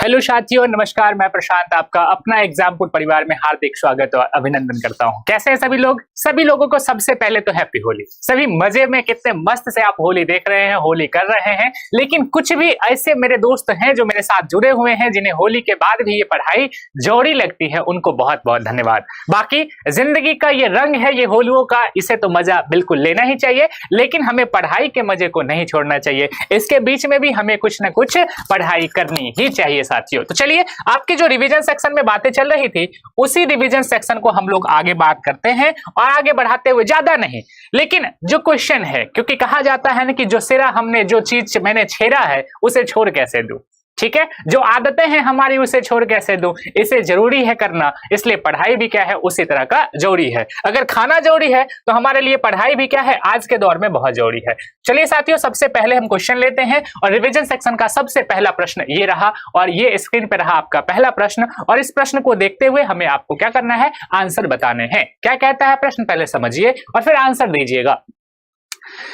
Hello साथियों, नमस्कार। मैं प्रशांत आपका अपना एग्जामपुर परिवार में हार्दिक स्वागत और अभिनंदन करता हूं। कैसे हैं सभी लोग? सभी लोगों को सबसे पहले तो हैप्पी होली। सभी मजे में कितने मस्त से आप होली देख रहे हैं, होली कर रहे हैं। लेकिन कुछ भी ऐसे मेरे दोस्त हैं जो मेरे साथ जुड़े हुए हैं, जिन्हें होली के बाद भी ये पढ़ाई जोड़ी लगती है, उनको बहुत बहुत धन्यवाद। बाकी जिंदगी का ये रंग है, ये होलियों का, इसे तो मजा बिल्कुल लेना ही चाहिए, लेकिन हमें पढ़ाई के मजे को नहीं छोड़ना चाहिए। इसके बीच में भी हमें कुछ ना कुछ पढ़ाई करनी ही चाहिए साथियों। तो चलिए, आपके जो रिवीजन सेक्शन में बातें चल रही थी, उसी रिवीजन सेक्शन को हम लोग आगे बात करते हैं और आगे बढ़ाते हुए, ज्यादा नहीं लेकिन जो क्वेश्चन है, क्योंकि कहा जाता है ना कि जो सिरा हमने, जो चीज मैंने छेड़ा है उसे छोड़ कैसे दूं। ठीक है, जो आदतें हैं हमारी उसे छोड़ कैसे दूं, इसे जरूरी है करना। इसलिए पढ़ाई भी क्या है, उसी तरह का जरूरी है। अगर खाना जरूरी है तो हमारे लिए पढ़ाई भी क्या है, आज के दौर में बहुत जरूरी है। चलिए साथियों, सबसे पहले हम क्वेश्चन लेते हैं और रिवीजन सेक्शन का सबसे पहला प्रश्न ये रहा और ये स्क्रीन पे रहा आपका पहला प्रश्न। और इस प्रश्न को देखते हुए हमें आपको क्या करना है, आंसर बताने हैं। क्या कहता है प्रश्न, पहले समझिए और फिर आंसर दीजिएगा।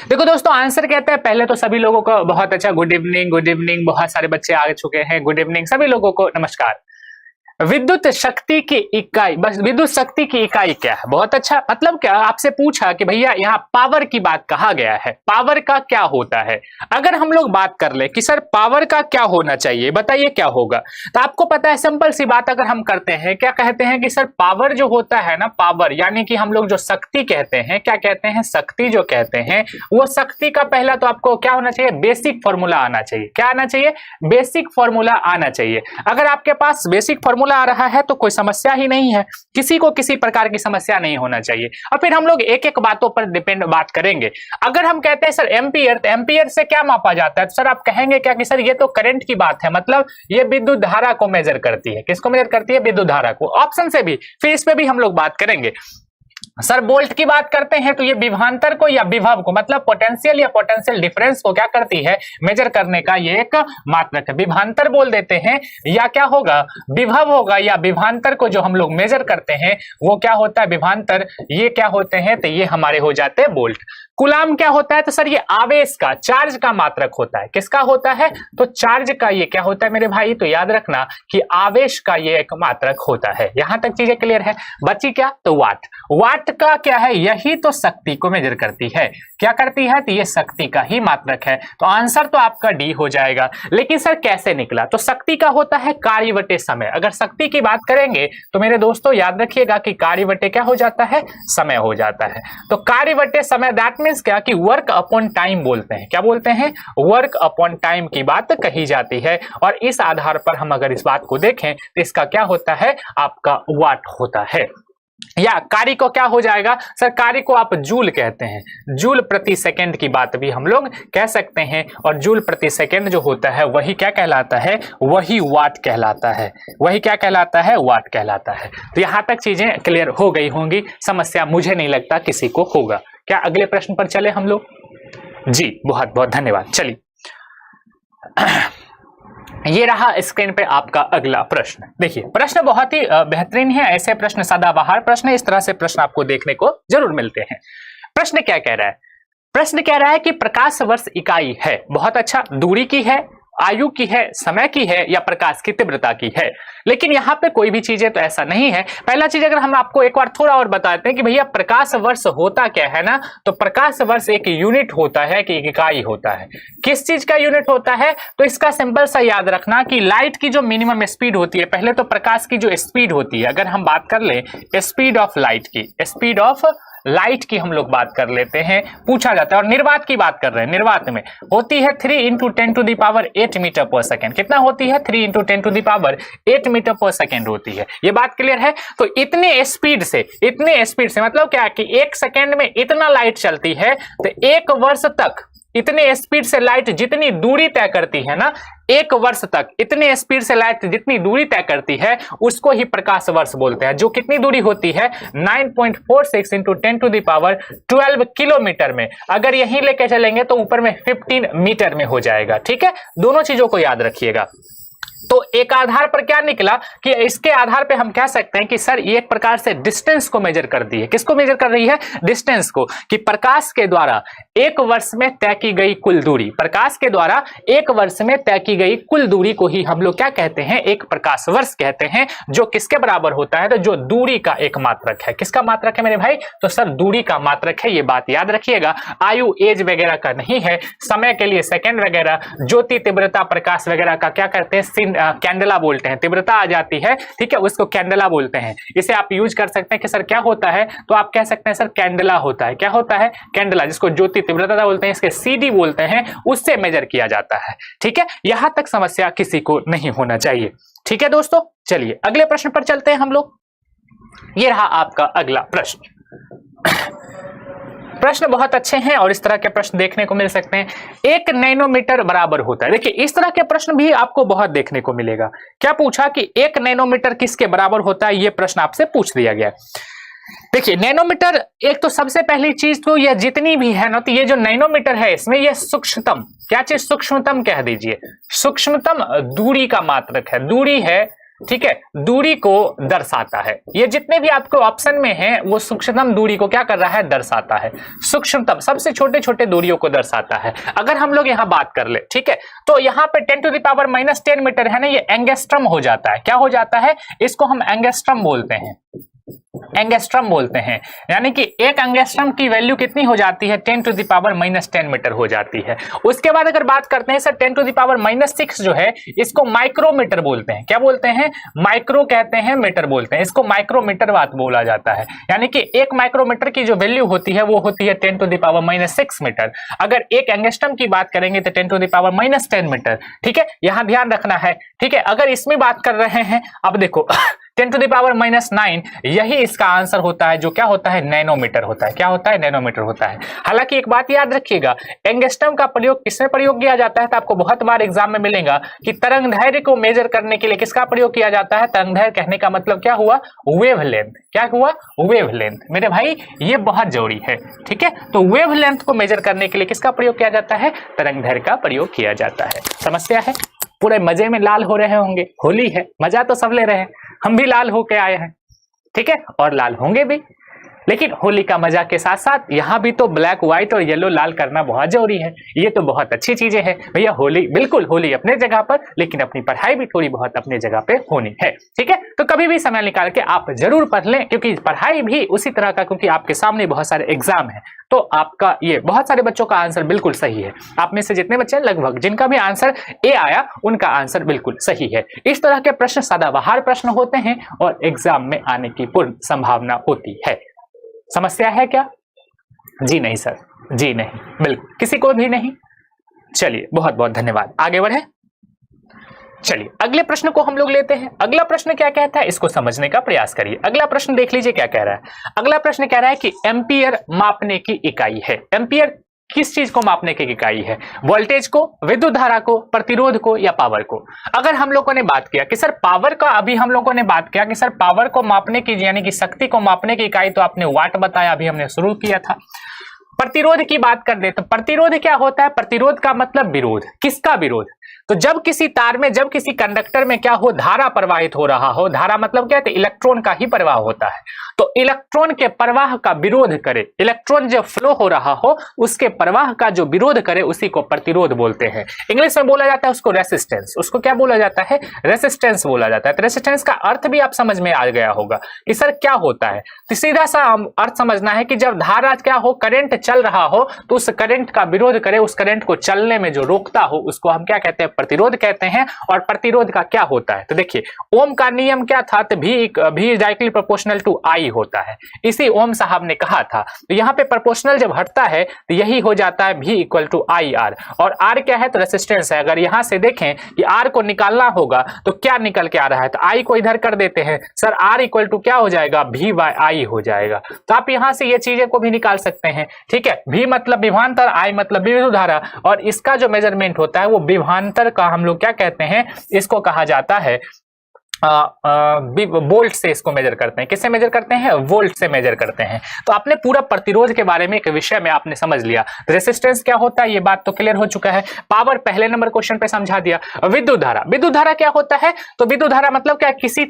देखो दोस्तों, आंसर कहते हैं, पहले तो सभी लोगों को बहुत अच्छा गुड इवनिंग, गुड इवनिंग। बहुत सारे बच्चे आ चुके हैं, गुड इवनिंग सभी लोगों को, नमस्कार। विद्युत शक्ति की इकाई, बस विद्युत शक्ति की इकाई क्या है? बहुत अच्छा। मतलब क्या, आपसे पूछा कि भैया यहाँ पावर की बात कहा गया है, पावर का क्या होता है। अगर हम लोग बात कर ले कि सर पावर का क्या होना चाहिए, बताइए क्या होगा, तो आपको पता है सिंपल सी बात अगर हम करते हैं, क्या कहते हैं कि सर पावर जो होता है ना, पावर यानी कि हम लोग जो शक्ति कहते हैं, क्या कहते हैं, शक्ति जो कहते हैं, वो शक्ति का पहला तो आपको क्या होना चाहिए, बेसिक फॉर्मूला आना चाहिए। क्या आना चाहिए? बेसिक फॉर्मूला आना चाहिए। अगर आपके पास बेसिक फॉर्मूला आ रहा है तो कोई समस्या ही नहीं है, किसी को किसी प्रकार की समस्या नहीं होना चाहिए। और फिर हम लोग एक एक बातों पर डिपेंड बात करेंगे। अगर हम कहते हैं सर एम्पियर, तो एम्पियर से क्या मापा जाता है? तो सर आप कहेंगे क्या कि सर ये तो करंट की बात है, मतलब ये विद्युत धारा को मेजर करती है। किसको मेजर करती है? विद्युत धारा को। ऑप्शन से भी, फिर इस पे भी हम लोग बात करेंगे। सर वोल्ट की बात करते हैं तो ये विभवांतर को या विभव को, मतलब पोटेंशियल या पोटेंशियल डिफरेंस को क्या करती है, मेजर करने का ये एक मात्रक है। विभवांतर बोल देते हैं, या क्या होगा, विभव होगा, या विभवांतर को जो हम लोग मेजर करते हैं वो क्या होता है, विभवांतर। ये क्या होते हैं, तो ये हमारे हो जाते हैं वोल्ट। कूलाम क्या होता है? तो सर ये आवेश का, चार्ज का मात्रक होता है। किसका होता है? तो चार्ज का। ये क्या होता है मेरे भाई, तो याद रखना कि आवेश का ये एक मात्रक होता है। यहां तक चीजें क्लियर है। बची क्या, तो वाट। वाट का क्या है, यही तो शक्ति को मेजर करती है। क्या करती है? तो ये शक्ति का ही मात्रक है। तो आंसर तो आपका डी हो जाएगा। लेकिन सर कैसे निकला? तो शक्ति का होता है कार्य बटे समय। अगर शक्ति की बात करेंगे तो मेरे दोस्तों याद रखिएगा कि कार्य बटे क्या हो जाता है, समय हो जाता है। तो कार्य बटे समय, दैट मींस क्या कि वर्क अपॉन टाइम बोलते हैं। क्या बोलते हैं? वर्क अपॉन टाइम की बात कही जाती है। और इस आधार पर हम अगर इस बात को देखें तो इसका क्या होता है, आपका वाट होता है। या कार्य को क्या हो जाएगा, सर कार्य को आप जूल कहते हैं। जूल प्रति सेकंड की बात भी हम लोग कह सकते हैं। और जूल प्रति सेकंड जो होता है वही क्या कहलाता है, वही वाट कहलाता है। वही क्या कहलाता है, वाट कहलाता है। तो यहां तक चीजें क्लियर हो गई होंगी, समस्या मुझे नहीं लगता किसी को होगा। क्या अगले प्रश्न पर चले हम लोग? जी बहुत बहुत धन्यवाद। चलिए, ये रहा स्क्रीन पे आपका अगला प्रश्न। देखिए प्रश्न बहुत ही बेहतरीन है। ऐसे प्रश्न सदाबहार प्रश्न, इस तरह से प्रश्न आपको देखने को जरूर मिलते हैं। प्रश्न क्या कह रहा है? प्रश्न कह रहा है कि प्रकाश वर्ष इकाई है। बहुत अच्छा। दूरी की है, आयु की है, समय की है, या प्रकाश की तीव्रता की है। लेकिन यहाँ पे कोई भी चीजें तो ऐसा नहीं है। पहला चीज अगर हम आपको एक बार थोड़ा और बताते हैं कि भैया प्रकाश वर्ष होता क्या है ना, तो प्रकाश वर्ष एक यूनिट होता है कि एक इकाई होता है। किस चीज का यूनिट होता है? तो इसका सिंपल सा याद रखना कि लाइट की जो मिनिमम स्पीड होती है, पहले तो प्रकाश की जो स्पीड होती है, अगर हम बात कर ले स्पीड ऑफ लाइट की, स्पीड ऑफ लाइट की हम लोग बात कर लेते हैं, पूछा जाता है। और निर्वात की बात कर रहे हैं, निर्वात में होती है 3 × 10⁸ मीटर पर सेकेंड। कितना होती है? 3 × 10⁸ मीटर पर सेकेंड होती है। ये बात क्लियर है। तो इतने स्पीड से मतलब क्या कि एक सेकेंड में इतना लाइट चलती है, तो एक वर्ष तक इतने स्पीड से लाइट जितनी दूरी तय करती है ना, एक वर्ष तक इतने स्पीड से लाइट जितनी दूरी तय करती है उसको ही प्रकाश वर्ष बोलते हैं। जो कितनी दूरी होती है, 9.46 × 10⁻12 किलोमीटर में। अगर यहीं लेके चलेंगे तो ऊपर में 15 मीटर में हो जाएगा। ठीक है, दोनों चीजों को याद रखिएगा। तो एक आधार पर क्या निकला कि इसके आधार पे हम कह सकते हैं कि सर ये एक प्रकार से डिस्टेंस को मेजर कर दी है। किसको मेजर कर रही है? डिस्टेंस को, कि प्रकाश के द्वारा एक वर्ष में तय की गई कुल दूरी, प्रकाश के द्वारा एक वर्ष में तय की गई कुल दूरी को ही हम लोग क्या कहते हैं? एक प्रकाश वर्ष कहते हैं, जो किसके बराबर होता है? तो जो दूरी का एक मात्रक है। किसका मात्रक है मेरे भाई? तो सर दूरी का मात्रक है, ये बात याद रखिएगा। आयु एज वगैरह का नहीं है, समय के लिए सेकंड वगैरह, ज्योति तीव्रता प्रकाश वगैरह का क्या करते हैं? कैंडला बोलते हैं। तीव्रता आ जाती है, ठीक है, उसको कैंडला बोलते हैं। इसे आप यूज कर सकते हैं कि सर क्या होता है, तो आप कह सकते हैं सर कैंडला होता है। क्या होता है? कैंडला, जिसको ज्योति तीव्रता बोलते हैं, इसके सीडी बोलते हैं, उससे मेजर किया जाता है। ठीक है, यहां तक समस्या किसी को नहीं होना चाहिए। ठीक है दोस्तों, चलिए अगले प्रश्न पर चलते हैं हम लोग। ये रहा आपका अगला प्रश्न। प्रश्न बहुत अच्छे हैं और इस तरह के प्रश्न देखने को मिल सकते हैं। 1 नैनोमीटर बराबर होता है। देखिए इस तरह के प्रश्न भी आपको बहुत देखने को मिलेगा। क्या पूछा कि 1 नैनोमीटर किसके बराबर होता है? यह प्रश्न आपसे पूछ दिया गया। देखिए नैनोमीटर, एक तो सबसे पहली चीज तो यह जितनी भी है ना, तो ये जो नैनोमीटर है इसमें यह सूक्ष्मतम, क्या चीज? सूक्ष्मतम कह दीजिए, सूक्ष्मतम दूरी का मात्रक है। दूरी है, ठीक है, दूरी को दर्शाता है। ये जितने भी आपको ऑप्शन में हैं वो सूक्ष्मतम दूरी को क्या कर रहा है? दर्शाता है। सूक्ष्मतम सबसे छोटे छोटे दूरियों को दर्शाता है। अगर हम लोग यहाँ बात कर ले, ठीक है, तो यहाँ पे 10⁻⁻10 मीटर है ना, ये एंगस्ट्रम हो जाता है। क्या हो जाता है? इसको हम एंगस्ट्रम बोलते हैं, एंगस्ट्रम बोलते हैं। यानी कि एक एंगस्ट्रम की वैल्यू कितनी हो जाती है? 10⁻⁻10 मीटर हो जाती है। उसके बाद अगर बात करते हैं सर 10⁻⁻6 जो है, इसको माइक्रोमीटर बोलते हैं। क्या बोलते हैं? माइक्रो कहते हैं, मीटर बोलते हैं। इसको माइक्रोमीटर बात बोला जाता है। यानी कि एक माइक्रोमीटर की जो वैल्यू होती है वो होती है 10⁻6 मीटर। अगर एक एंगस्ट्रम की बात करेंगे तो 10⁻10 मीटर। ठीक है, यहां ध्यान रखना है। ठीक है, अगर इसमें बात कर रहे हैं, अब देखो 10⁻�9 यही इसका आंसर होता है, जो क्या होता है? नैनोमीटर होता है। क्या होता है? नैनोमीटर होता है। हालांकि एक बात याद रखिएगा, एंगस्ट्रम का प्रयोग किसमें प्रयोग किया जाता है? तो आपको बहुत बार एग्जाम में मिलेगा कि तरंगदैर्घ्य को मेजर करने के लिए किसका प्रयोग किया जाता है? तरंगदैर्घ्य कहने का मतलब क्या हुआ? वेवलेंथ। क्या हुआ? वेवलेंथ। मेरे भाई ये बहुत जरूरी है। ठीक है, तो वेवलेंथ को मेजर करने के लिए किसका प्रयोग किया जाता है? तरंगदैर्घ्य का प्रयोग किया जाता है। समस्या है? पूरे मजे में लाल हो रहे होंगे, होली है, मजा तो सब ले रहे हैं। हम भी लाल होके आए हैं, ठीक है, और लाल होंगे भी। लेकिन होली का मजा के साथ साथ यहाँ भी तो ब्लैक, व्हाइट और येलो लाल करना बहुत जरूरी है। ये तो बहुत अच्छी चीजें हैं भैया। होली, बिल्कुल होली अपने जगह पर, लेकिन अपनी पढ़ाई भी थोड़ी बहुत अपने जगह पे होनी है। ठीक है, तो कभी भी समय निकाल के आप जरूर पढ़ लें, क्योंकि पढ़ाई भी उसी तरह का, क्योंकि आपके सामने बहुत सारे एग्जाम है। तो आपका ये बहुत सारे बच्चों का आंसर बिल्कुल सही है। आप में से जितने बच्चे लगभग जिनका भी आंसर ए आया, उनका आंसर बिल्कुल सही है। इस तरह के प्रश्न सदाबहार प्रश्न होते हैं और एग्जाम में आने की पूर्ण संभावना होती है। समस्या है क्या? जी नहीं सर, जी नहीं, बिल्कुल किसी को भी नहीं। चलिए बहुत बहुत धन्यवाद, आगे बढ़े। चलिए अगले प्रश्न को हम लोग लेते हैं। अगला प्रश्न क्या कहता है, इसको समझने का प्रयास करिए। अगला प्रश्न देख लीजिए क्या कह रहा है। अगला प्रश्न कह रहा है कि एम्पियर मापने की इकाई है। एम्पियर किस चीज को मापने की इकाई है? वोल्टेज को, विद्युत धारा को, प्रतिरोध को, या पावर को? अगर हम लोगों ने बात किया कि सर पावर का, अभी हम लोगों ने बात किया कि सर पावर को मापने की, यानी कि शक्ति को मापने की इकाई तो आपने वाट बताया, अभी हमने शुरू किया था। प्रतिरोध की बात कर दे तो प्रतिरोध क्या होता है? प्रतिरोध का मतलब विरोध। किसका विरोध? तो जब किसी तार में, जब किसी कंडक्टर में क्या हो, धारा प्रवाहित हो रहा हो, धारा मतलब क्या है? तो इलेक्ट्रॉन का ही प्रवाह होता है। तो इलेक्ट्रॉन के प्रवाह का विरोध करे, इलेक्ट्रॉन जो फ्लो हो रहा हो उसके प्रवाह का जो विरोध करे, उसी को प्रतिरोध बोलते हैं। इंग्लिश में बोला जाता है उसको रेसिस्टेंस। उसको क्या बोला जाता है? रेसिस्टेंस बोला जाता है। तो रेसिस्टेंस का अर्थ भी आप समझ में आ गया होगा कि सर क्या होता है। तो सीधा सा अर्थ समझना है कि जब धारा क्या हो, करंट चल रहा हो, तो उस करंट का विरोध करे, उस करंट को चलने में जो रोकता हो, उसको हम क्या कहते हैं? प्रतिरोध कहते हैं। और प्रतिरोध का क्या होता है? तो देखिए ओम का नियम क्या था? तो भी डायरेक्टली प्रोपोर्शनल टू आई होता है। इसी ओम साहब ने कहा था। तो यहाँ पे प्रोपोर्शनल जब हटता है तो यही हो जाता है V = I R। और R क्या है? तो रेसिस्टेंस है। अगर यहां से देखें कि R को निकालना होगा तो क्या निकल के आ रहा है? तो I को इधर कर देते हैं सर, R = क्या हो जाएगा? V/I हो जाएगा। तो आप यहां से ये चीजें को भी निकाल सकते हैं। ठीक है, V मतलब विभवांतर, I मतलब विद्युत धारा, और इसका जो मेजरमेंट होता है वो विभवांतर का हम लोग क्या कहते हैं? इसको कहा जाता है वोल्ट से इसको मेजर करते हैं। किससे मेजर करते हैं? वोल्ट से मेजर करते हैं। तो आपने पूरा प्रतिरोध के बारे में एक विषय में आपने समझ लिया। रेजिस्टेंस क्या होता है ये बात तो क्लियर हो चुका है। पावर पहले नंबर क्वेश्चन पे समझा दिया। विद्युत धारा, विद्युत धारा क्या होता है? तो विद्युत धारा मतलब क्या? किसी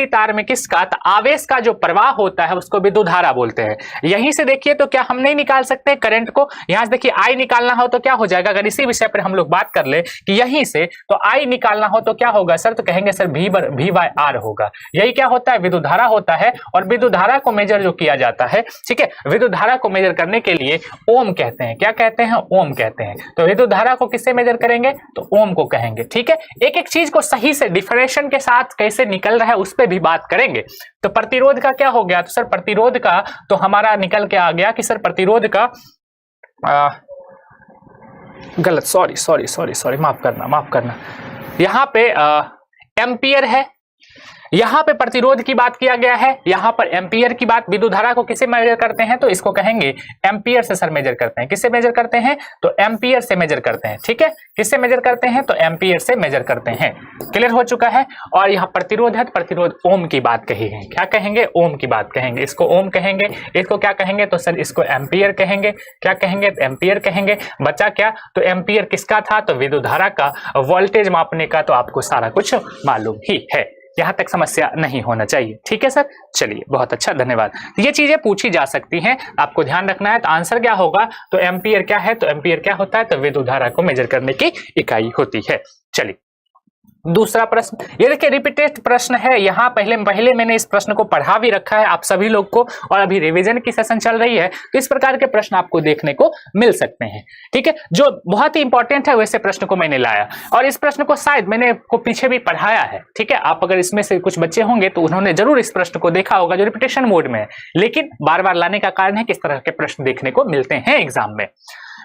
तार में किसका आवेश का जो प्रवाह होता है उसको विद्युत धारा बोलते हैं। यहीं से देखिए तो क्या हम नहीं निकाल सकते करंट को? यहां से देखिए आई निकालना हो तो क्या हो जाएगा? अगर इसी विषय पर हम लोग बात कर ले कि यहीं से तो आई निकालना हो तो क्या होगा सर? तो कहेंगे सर V बाय R होगा। यही क्या होता है? विद्युत धारा होता है। और विद्युत धारा को मेजर जो किया जाता है, ठीक है, विद्युत धारा को मेजर करने के लिए ओम कहते हैं। क्या कहते हैं? ओम कहते हैं। तो विद्युत धारा को किससे मेजर करेंगे? तो ओम को कहेंगे। ठीक है, एक एक चीज को सही से डिफरेंशिएशन के साथ कैसे निकल रहा है उस पर भी बात करेंगे। तो प्रतिरोध का क्या हो गया? तो सर प्रतिरोध का तो हमारा निकल के आ गया कि सर प्रतिरोध का गलत, सॉरी, माफ करना। यहां पे एम्पियर है, यहां पे प्रतिरोध की बात किया गया है, यहां पर एम्पियर की बात। विद्युत धारा को किससे मेजर करते हैं? तो इसको कहेंगे एम्पियर से सर मेजर करते हैं। किससे मेजर करते हैं? तो एम्पियर से मेजर करते हैं। ठीक है, किससे मेजर करते हैं? तो एम्पियर से मेजर करते हैं। क्लियर हो चुका है। और यहाँ प्रतिरोध है, प्रतिरोध ओम की बात कही है। क्या कहेंगे? ओम की बात कहेंगे। इसको ओम कहेंगे। इसको क्या कहेंगे? तो सर इसको एम्पियर कहेंगे। क्या कहेंगे? एम्पियर कहेंगे। बचा क्या? तो एम्पियर किसका था? तो विद्युत धारा का। वोल्टेज मापने का तो आपको सारा कुछ मालूम ही है। यहां तक समस्या नहीं होना चाहिए। ठीक है सर, चलिए बहुत अच्छा, धन्यवाद। ये चीजें पूछी जा सकती हैं, आपको ध्यान रखना है। तो आंसर क्या होगा? तो एम्पियर क्या है? तो एम्पियर क्या होता है? तो विद्युत धारा को मेजर करने की इकाई होती है। चलिए दूसरा प्रश्न, ये देखिए रिपीटेड प्रश्न है। यहाँ पहले मैंने इस प्रश्न को पढ़ा भी रखा है आप सभी लोग को, और अभी रिवीजन की सेशन चल रही है, तो इस प्रकार के प्रश्न आपको देखने को मिल सकते हैं। ठीक है, जो बहुत ही इंपॉर्टेंट है वैसे प्रश्न को मैंने लाया, और इस प्रश्न को शायद मैंने को पीछे भी पढ़ाया है। ठीक है, आप अगर इसमें से कुछ बच्चे होंगे तो उन्होंने जरूर इस प्रश्न को देखा होगा, जो रिपीटेशन मोड में है, लेकिन बार बार लाने का कारण है किस तरह के प्रश्न देखने को मिलते हैं एग्जाम में।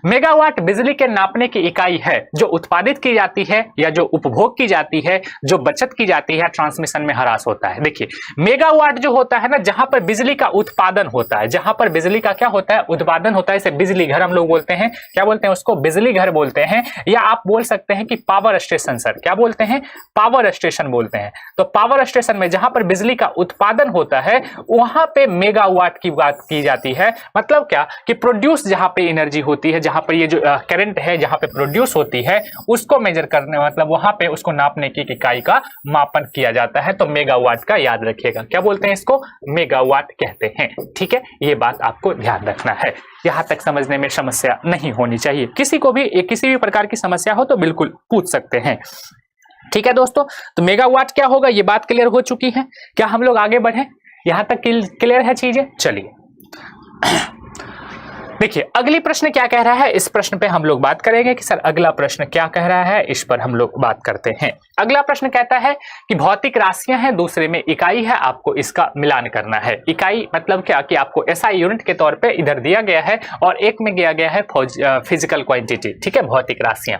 मेगावाट बिजली के नापने की इकाई है जो उत्पादित की जाती है या जो उपभोग की जाती है, जो बचत की जाती है, ट्रांसमिशन में ह्रास होता है। देखिए मेगावाट जो होता है ना, जहां पर बिजली का उत्पादन होता है, जहां पर बिजली का क्या होता है? उत्पादन होता है। इसे बिजली घर हम लोग बोलते हैं। क्या बोलते हैं उसको? बिजली घर बोलते हैं, या आप बोल सकते हैं कि पावर स्टेशन। सर क्या बोलते हैं? पावर स्टेशन बोलते हैं। तो पावर स्टेशन में जहां पर बिजली का उत्पादन होता है वहां पे मेगावाट की बात की जाती है। मतलब क्या कि प्रोड्यूस जहां पे एनर्जी होती है, जहां पर ये जो करंट है जहां पे प्रोड्यूस होती है, उसको मेजर करने, मतलब वहां पे उसको नापने की इकाई का मापन किया जाता है। तो मेगावाट का याद रखिएगा, क्या बोलते हैं इसको? मेगावाट कहते हैं। ठीक है, ये बात आपको ध्यान रखना है। यहां तक समझने में समस्या नहीं होनी चाहिए। किसी को भी किसी भी प्रकार की समस्या हो तो बिल्कुल पूछ सकते हैं। ठीक है दोस्तों, तो मेगावाट क्या होगा ये बात क्लियर हो चुकी है। क्या हम लोग आगे बढ़े? यहां तक क्लियर है चीजें? चलिए देखिए अगली प्रश्न क्या कह रहा है, इस प्रश्न पे हम लोग बात करेंगे कि सर अगला प्रश्न क्या कह रहा है, इस पर हम लोग बात करते हैं। अगला प्रश्न कहता है कि भौतिक राशियां हैं, दूसरे में इकाई है, आपको इसका मिलान करना है। इकाई मतलब क्या कि आपको एसआई यूनिट के तौर पे इधर दिया गया है और एक में दिया गया है फिजिकल क्वांटिटी। ठीक है, भौतिक राशियां।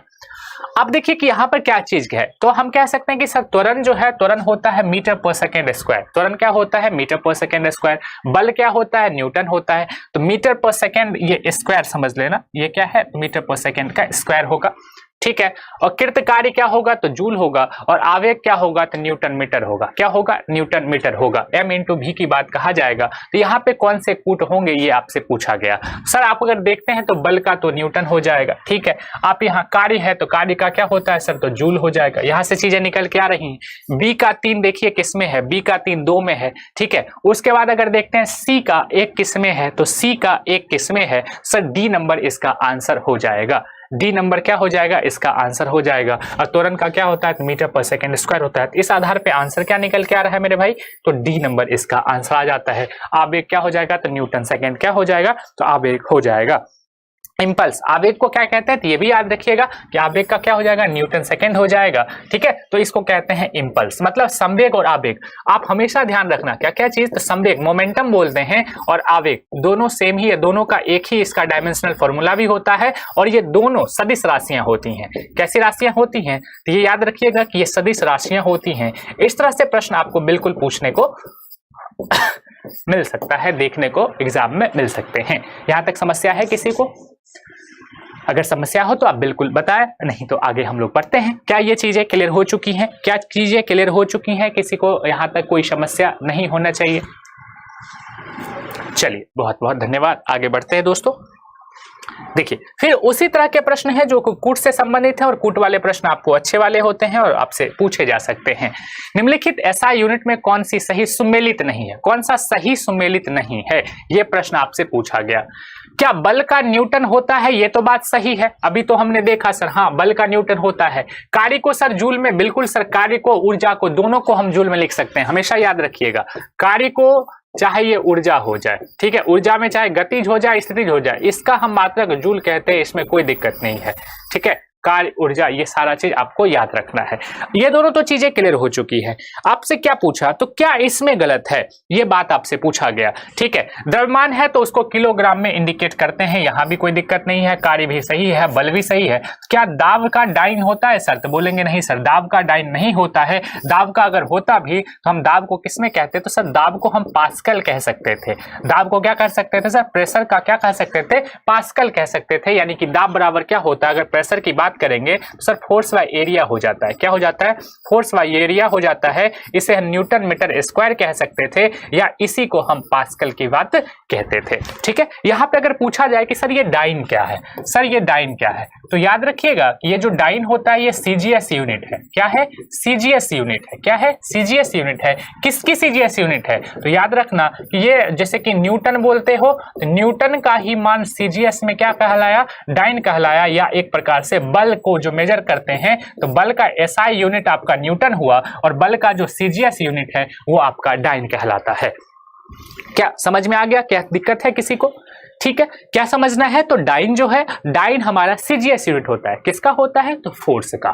अब देखिए कि यहाँ पर क्या चीज है, तो हम कह सकते हैं कि सर त्वरण जो है, त्वरण होता है मीटर पर सेकेंड स्क्वायर। त्वरण क्या होता है? मीटर पर सेकेंड स्क्वायर। बल क्या होता है? न्यूटन होता है। तो मीटर पर सेकेंड ये स्क्वायर समझ लेना, ये क्या है? मीटर पर सेकेंड का स्क्वायर होगा। ठीक है, और कृत कार्य क्या होगा? तो जूल होगा। और आवेग क्या होगा? तो न्यूटन मीटर होगा। क्या होगा? न्यूटन मीटर होगा। m इंटू भी की बात कहा जाएगा। तो यहाँ पे कौन से कूट होंगे ये आपसे पूछा गया। सर आप अगर देखते हैं तो बल का तो न्यूटन हो जाएगा। ठीक है, आप यहाँ कार्य है तो कार्य का क्या होता है सर? तो जूल हो जाएगा। यहाँ से चीजें निकल के आ रही हैं। बी का 3 देखिए किस में है? बी का 3 2 में है। ठीक है, उसके बाद अगर देखते हैं सी का 1 किस में है? तो सी का 1 किस में है? सर डी नंबर इसका आंसर हो जाएगा। डी नंबर क्या हो जाएगा? इसका आंसर हो जाएगा। और त्वरण का क्या होता है? तो मीटर पर सेकेंड स्क्वायर होता है। तो इस आधार पे आंसर क्या निकल के आ रहा है मेरे भाई? तो डी नंबर इसका आंसर आ जाता है। आवेग क्या हो जाएगा? तो न्यूटन सेकेंड क्या हो जाएगा? तो आवेग हो जाएगा। इंपल्स, आवेग को क्या कहते हैं? तो ये भी याद रखिएगा कि आवेग का क्या हो जाएगा? न्यूटन सेकेंड हो जाएगा। ठीक है, तो इसको कहते हैं इंपल्स, मतलब संवेग और आवेग। आप हमेशा ध्यान रखना क्या क्या चीज? तो संवेग मोमेंटम बोलते हैं, और आवेग दोनों सेम ही है। दोनों का एक ही इसका डायमेंशनल फॉर्मूला भी होता है, और ये दोनों सदिश राशियां होती हैं। कैसी राशियां होती हैं? तो ये याद रखिएगा कि ये सदिश राशियां होती हैं। इस तरह से प्रश्न आपको बिल्कुल पूछने को मिल सकता है, देखने को एग्जाम में मिल सकते हैं। यहां तक समस्या है किसी को? अगर समस्या हो तो आप बिल्कुल बताएं, नहीं तो आगे हम लोग बढ़ते हैं। क्या ये चीजें क्लियर हो चुकी हैं? क्या चीजें क्लियर हो चुकी हैं? किसी को यहां तक कोई समस्या नहीं होना चाहिए? चलिए बहुत बहुत धन्यवाद, आगे बढ़ते हैं दोस्तों। देखिए फिर उसी तरह के प्रश्न हैं जो कूट से संबंधित हैं, और कूट वाले प्रश्न आपको अच्छे वाले होते हैं और आपसे पूछे जा सकते हैं। निम्नलिखित एसआई यूनिट में कौन सी सही सुमेलित नहीं है? कौन सा सही सुमेलित नहीं है, यह प्रश्न आपसे पूछा गया। क्या बल का न्यूटन होता है? ये तो बात सही है, अभी तो हमने देखा सर, हाँ बल का न्यूटन होता है। कार्य को सर जूल में, बिल्कुल सर, कार्य को ऊर्जा को दोनों को हम जूल में लिख सकते हैं, हमेशा याद रखिएगा। कार्य को चाहे ये ऊर्जा हो जाए, ठीक है, ऊर्जा में चाहे गतिज हो जाए स्थितिज हो जाए, इसका हम मात्रक जूल कहते हैं, इसमें कोई दिक्कत नहीं है, ठीक है। कार्य ऊर्जा ये सारा चीज आपको याद रखना है। ये दोनों तो चीजें क्लियर हो चुकी है। आपसे क्या पूछा, तो क्या इसमें गलत है, ये बात आपसे पूछा गया, ठीक है। द्रव्यमान है तो उसको किलोग्राम में इंडिकेट करते हैं, यहां भी कोई दिक्कत नहीं है। कार्य भी सही है, बल भी सही है। क्या दाब का डाइन होता है सर? तो बोलेंगे नहीं सर, दाब का डाइन नहीं होता है। दाब का अगर होता भी तो हम दाब को किसमें कहते, तो सर दाब को हम पास्कल कह सकते थे। दाब को क्या कर सकते थे सर? प्रेशर का क्या कह सकते थे? पास्कल कह सकते थे। यानी कि दाब बराबर क्या होता है, अगर प्रेशर की बात करेंगे तो सर फोर्स बाय एरिया हो जाता है। क्या हो जाता है? फोर्स बाय एरिया हो जाता है। इसे हम न्यूटन मीटर स्क्वायर कह सकते थे, या इसी को हम पास्कल की बात कहते थे, ठीक है। यहां पे अगर पूछा जाए कि सर ये डाइन क्या है, सर ये डाइन क्या है, तो याद रखिएगा कि ये जो डाइन होता है ये सीजीएस यूनिट है। क्या है? सीजीएस यूनिट है। क्या है? सीजीएस यूनिट है। किसकी सीजीएस यूनिट है? तो याद रखना कि ये जैसे कि न्यूटन बोलते हो, तो न्यूटन का ही मान सीजीएस में क्या कहलाया? डाइन कहलाया, या एक प्रकार से बल को जो मेजर करते हैं, तो बल का एसआई यूनिट आपका न्यूटन हुआ, और बल का जो सीजीएस यूनिट है वो आपका डाइन कहलाता है। क्या समझ में आ गया? क्या दिक्कत है किसी को? ठीक है, क्या समझना है? तो डाइन जो है, डाइन हमारा सीजीएस यूनिट होता है। किसका होता है? तो फोर्स का।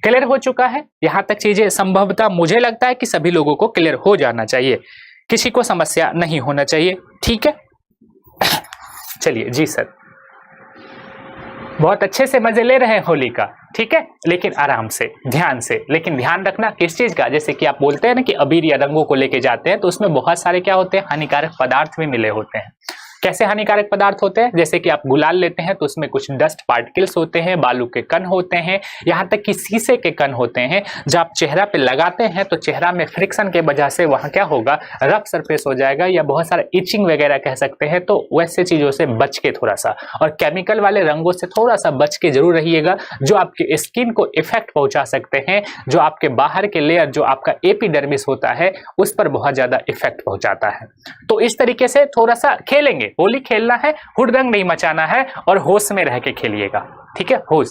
क्लियर हो चुका है? यहां तक चीजें संभवतः मुझे लगता है कि सभी लोगों को क्लियर हो जाना चाहिए, किसी को समस्या नहीं होना चाहिए, ठीक है। चलिए जी सर, बहुत अच्छे से मजे ले रहे हैं होली का, ठीक है, लेकिन आराम से, ध्यान से। लेकिन ध्यान रखना किस चीज का? जैसे कि आप बोलते हैं ना कि अबीर या रंगों को लेके जाते हैं, तो उसमें बहुत सारे क्या होते हैं? हानिकारक पदार्थ भी मिले होते हैं। कैसे हानिकारक पदार्थ होते हैं? जैसे कि आप गुलाल लेते हैं तो उसमें कुछ डस्ट पार्टिकल्स होते हैं, बालू के कण होते हैं, यहाँ तक कि शीशे के कण होते हैं। जब आप चेहरा पे लगाते हैं तो चेहरा में फ्रिक्शन के वजह से वहाँ क्या होगा? रफ सरफेस हो जाएगा, या बहुत सारा इचिंग वगैरह कह सकते हैं। तो वैसे चीजों से बच के थोड़ा सा, और केमिकल वाले रंगों से थोड़ा सा बच के जरूर रहिएगा, जो आपके स्किन को इफेक्ट पहुंचा सकते हैं, जो आपके बाहर के लेयर, जो आपका एपिडर्मिस होता है, उस पर बहुत ज्यादा इफेक्ट पहुंचाता है। तो इस तरीके से थोड़ा सा खेलेंगे, होली खेलना है, हुड़दंग नहीं मचाना है, और होश में रह के खेलिएगा, ठीक है। होश,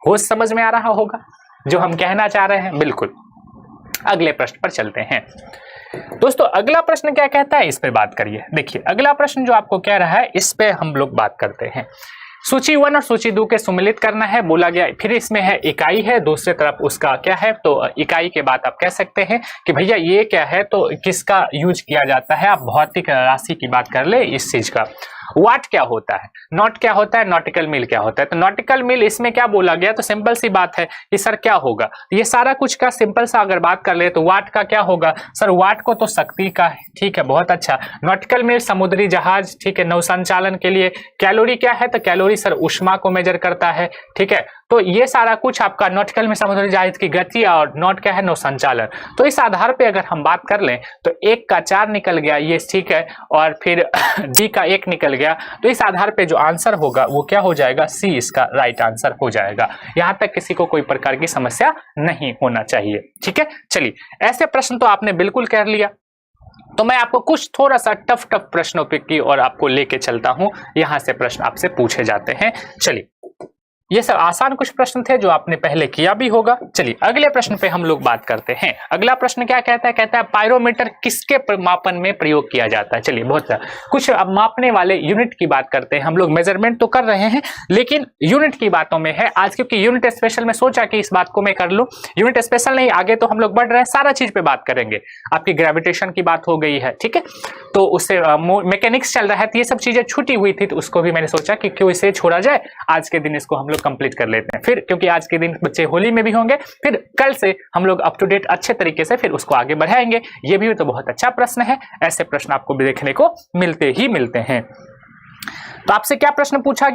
होश समझ में आ रहा होगा जो हम कहना चाह रहे हैं? बिल्कुल। अगले प्रश्न पर चलते हैं दोस्तों। अगला प्रश्न क्या कहता है, इस पर बात करिए। देखिए अगला प्रश्न जो आपको कह रहा है, इस पे हम लोग बात करते हैं। सूची 1 और सूची 2 के सुमिलित करना है बोला गया। फिर इसमें है इकाई है, दूसरी तरफ उसका क्या है, तो इकाई के बाद आप कह सकते हैं कि भैया ये क्या है, तो किसका यूज किया जाता है। आप भौतिक राशि की बात कर ले इस चीज का। वाट क्या होता है, नॉट क्या होता है, नॉटिकल मील क्या होता है। तो नॉटिकल मील इसमें क्या बोला गया, तो सिंपल सी बात है कि सर क्या होगा, ये सारा कुछ का सिंपल सा अगर बात कर ले तो वाट का क्या होगा सर, वाट को तो शक्ति का, ठीक है, बहुत अच्छा। नॉटिकल मील समुद्री जहाज, ठीक है, नौ संचालन के लिए। कैलोरी क्या है, तो कैलोरी सर ऊष्मा को मेजर करता है, ठीक है। तो ये सारा कुछ आपका नॉटिकल में समुद्री जहाज की गति, और नॉट क्या है, नौ संचालन। तो इस आधार पे अगर हम बात कर लें तो 1 का 4 निकल गया, ये ठीक है, और फिर डी का 1 निकल गया। तो इस आधार पे जो आंसर होगा वो क्या हो जाएगा, सी इसका राइट आंसर हो जाएगा। यहां तक किसी को कोई प्रकार की समस्या नहीं होना चाहिए, ठीक है। चलिए, ऐसे प्रश्न तो आपने बिल्कुल कर लिया, तो मैं आपको कुछ थोड़ा सा टफ प्रश्नों पे की और आपको लेके चलता हूं। यहां से प्रश्न आपसे पूछे जाते हैं। चलिए, ये सब आसान कुछ प्रश्न थे जो आपने पहले किया भी होगा। चलिए अगले प्रश्न पे हम लोग बात करते हैं। अगला प्रश्न क्या कहता है, कहता है पायरोमीटर किसके मापन में प्रयोग किया जाता है। चलिए बहुत कुछ अब मापने वाले यूनिट की बात करते हैं हम लोग। मेजरमेंट तो कर रहे हैं लेकिन यूनिट की बातों में है आज, क्योंकि यूनिट स्पेशल में सोचा कि इस बात को मैं कर लूं। यूनिट स्पेशल नहीं, आगे तो हम लोग बढ़ रहे हैं, सारा चीज पे बात करेंगे। आपकी ग्रेविटेशन की बात हो गई है, ठीक है, तो उससे मैकेनिक्स चल रहा है, तो ये सब चीजें छूटी हुई थी, तो उसको भी मैंने सोचा कि क्यों इसे छोड़ा जाए, आज के दिन इसको हम लोग कंप्लीट कर लेते हैं। फिर क्योंकि आज के दिन बच्चे होली में भी होंगे, फिर कल से हम लोग अप टू डेट अच्छे तरीके से फिर उसको आगे बढ़ाएंगे। ये भी तो बहुत अच्छा प्रश्न है, ऐसे प्रश्न आपको भी देखने को मिलते ही मिलते हैं। तो आपसे क्या प्रश्न पूछा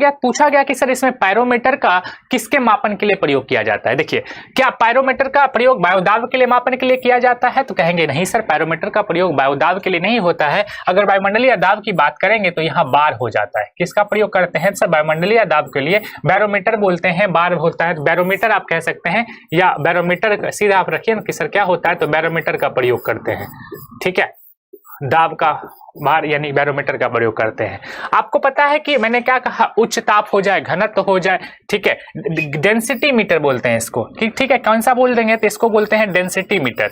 गया कि सर इसमें पायरोमीटर का किसके मापन के लिए प्रयोग किया जाता है। देखिए, क्या पायरोमीटर का प्रयोग वायुदाब के लिए मापन के लिए किया जाता है, तो कहेंगे नहीं सर, पायरोमीटर का प्रयोग वायुदाब के लिए नहीं होता है। अगर वायुमंडलीय दाब की बात करेंगे तो यहाँ बार हो जाता है। किसका प्रयोग करते हैं सर, वायुमंडलीय दाब के लिए बैरोमीटर बोलते हैं, बार होता है, बैरोमीटर आप कह सकते हैं, या बैरोमीटर सीधा आप रखिए कि सर क्या होता है, तो बैरोमीटर का प्रयोग करते हैं। ठीक है, दाब का बार यानी बैरोमीटर का प्रयोग करते हैं। आपको पता है कि मैंने क्या कहा, उच्च ताप हो जाए, घनत्व हो जाए, ठीक है, डेंसिटी मीटर बोलते हैं इसको। ठीक है, कौन सा बोल देंगे, तो इसको बोलते हैं डेंसिटी मीटर।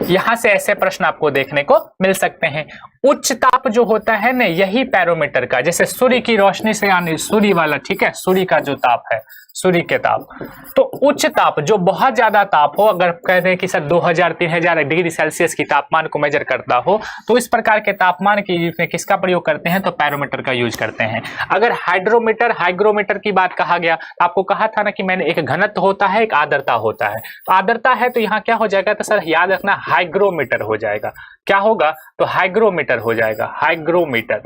यहां से ऐसे प्रश्न आपको देखने को मिल सकते हैं। उच्च ताप जो होता है ना, यही पैरोमीटर का, जैसे सूर्य की रोशनी से यानी सूर्य वाला, ठीक है, सूर्य का जो ताप है, सूर्य के ताप, तो उच्च ताप जो बहुत ज्यादा ताप हो, अगर कहते हैं कि सर 2000-3000 डिग्री सेल्सियस की तापमान को मेजर करता हो, तो इस प्रकार के तापमान की किसका प्रयोग करते हैं, तो पैरोमीटर का यूज करते हैं। अगर हाइग्रोमीटर की बात कहा गया, आपको कहा था ना कि मैंने एक घनत्व होता है, एक आर्द्रता होता है, तो आर्द्रता है तो यहाँ क्या हो जाएगा, तो सर याद रखना हाइग्रोमीटर हो जाएगा। क्या होगा, तो हाइग्रोमीटर हो जाएगा, हाइग्रोमीटर।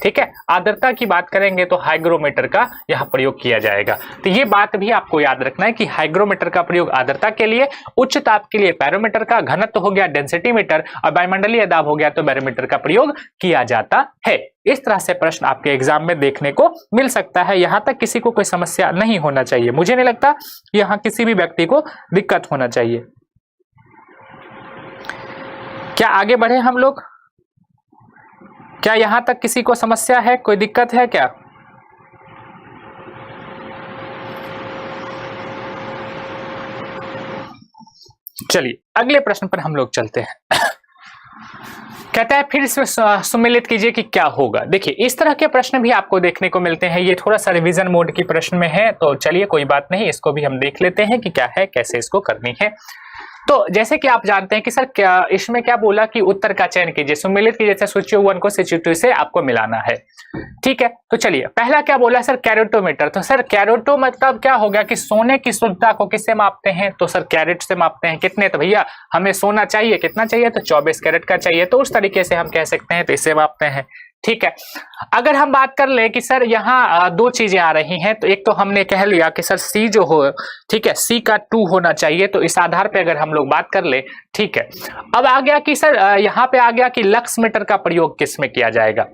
ठीक है, आर्द्रता की बात करेंगे तो हाइग्रोमीटर का यहाँ प्रयोग किया जाएगा। तो ये बात भी आपको याद रखना है कि हाइग्रोमीटर का प्रयोग आर्द्रता के लिए, उच्च ताप के लिए पैरोमीटर का, घनत्व हो गया डेंसिटी मीटर, और वायुमंडलीय दाब हो गया तो बैरोमीटर का प्रयोग किया जाता है। इस तरह से प्रश्न आपके एग्जाम में देखने को मिल सकता है। यहां तक किसी को कोई समस्या नहीं होना चाहिए, मुझे नहीं लगता यहां किसी भी व्यक्ति को दिक्कत होना चाहिए। क्या आगे बढ़े हम लोग, क्या यहां तक किसी को समस्या है, कोई दिक्कत है क्या? चलिए अगले प्रश्न पर हम लोग चलते हैं। कहता है फिर से सुमेलित कीजिए कि क्या होगा। देखिए, इस तरह के प्रश्न भी आपको देखने को मिलते हैं। ये थोड़ा सा रिवीजन मोड की प्रश्न में है, तो चलिए कोई बात नहीं, इसको भी हम देख लेते हैं कि क्या है, कैसे इसको करनी है। तो जैसे कि आप जानते हैं कि सर क्या इसमें क्या बोला कि उत्तर का चयन कीजिए, सुमेलित कीजिए, जैसे सूची 1 को सूची 2 से आपको मिलाना है। ठीक है, तो चलिए पहला क्या बोला सर, कैरेटोमीटर। तो सर कैरेटो मतलब क्या हो गया कि सोने की शुद्धता को किससे मापते हैं, तो सर कैरेट से मापते हैं। कितने, तो भैया हमें सोना चाहिए, कितना चाहिए, तो 24 कैरेट का चाहिए, तो उस तरीके से हम कह सकते हैं, तो इससे मापते हैं। ठीक है, अगर हम बात कर ले कि सर यहाँ दो चीजें आ रही हैं, तो एक तो हमने कह लिया कि सर सी जो हो, ठीक है, सी का 2 होना चाहिए, तो इस आधार पे अगर हम लोग बात कर ले, ठीक है। अब आ गया कि सर यहाँ पे आ गया कि लक्स मीटर का प्रयोग किस में किया जाएगा।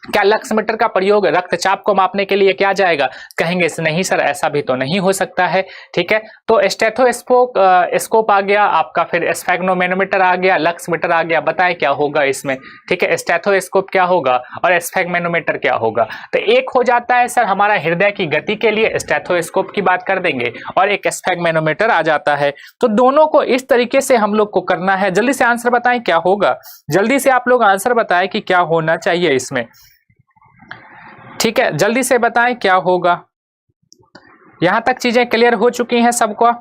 क्या लक्स मीटर का प्रयोग रक्तचाप को मापने के लिए किया जाएगा, कहेंगे नहीं सर, ऐसा भी तो नहीं हो सकता है। ठीक है, तो स्टेथोस्कोप आ गया आपका, फिर स्फेग्नोमेनोमीटर आ गया, लक्स मीटर आ गया, बताए क्या होगा इसमें। ठीक है, स्टेथोस्कोप क्या होगा और स्फेग्नोमेनोमीटर क्या होगा। तो एक हो जाता है सर हमारा हृदय की गति के लिए, स्टेथोस्कोप की बात कर देंगे, और एक स्फेग्नोमेनोमीटर आ जाता है। तो दोनों को इस तरीके से हम लोग को करना है। जल्दी से आंसर बताएं क्या होगा, जल्दी से आप लोग आंसर बताएं कि क्या होना चाहिए इसमें। ठीक है, जल्दी से बताएं क्या होगा। यहां तक चीजें क्लियर हो चुकी हैं सबको,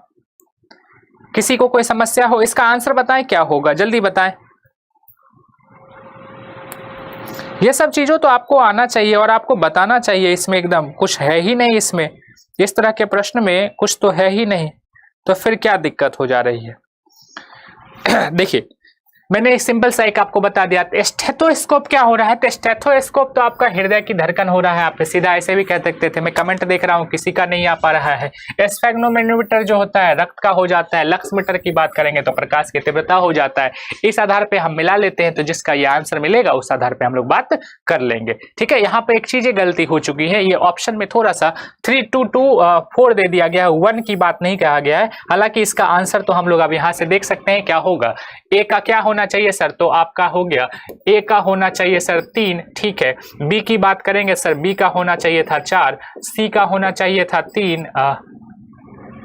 किसी को कोई समस्या हो, इसका आंसर बताएं क्या होगा, जल्दी बताएं। ये सब चीजों तो आपको आना चाहिए और आपको बताना चाहिए, इसमें एकदम कुछ है ही नहीं, इसमें इस तरह के प्रश्न में कुछ तो है ही नहीं, तो फिर क्या दिक्कत हो जा रही है। देखिए मैंने सिंपल सा एक आपको बता दिया। स्टेथोस्कोप क्या हो रहा है, तो स्टेथोस्कोप तो आपका हृदय की धड़कन हो रहा है, आप सीधा ऐसे भी कह सकते थे। मैं कमेंट देख रहा हूँ किसी का नहीं आ पा रहा है। स्फेग्नोमेनोमीटर जो होता है रक्त का हो जाता है, लक्स मीटर की बात करेंगे तो प्रकाश की तीव्रता हो जाता है। इस आधार पे हम मिला लेते हैं, तो जिसका ये आंसर मिलेगा उस आधार पे हम लोग बात कर लेंगे। ठीक है, यहाँ पे एक चीज गलती हो चुकी है, ये ऑप्शन में थोड़ा सा 3 2 2 4 दे दिया गया है, 1 की बात नहीं कहा गया है। हालांकि इसका आंसर तो हम लोग अब यहाँ से देख सकते हैं क्या होगा। ए का क्या होना चाहिए सर, तो आपका हो गया ए का होना चाहिए सर 3। ठीक है, बी की बात करेंगे सर, बी का होना चाहिए था 4, सी का होना चाहिए था 3,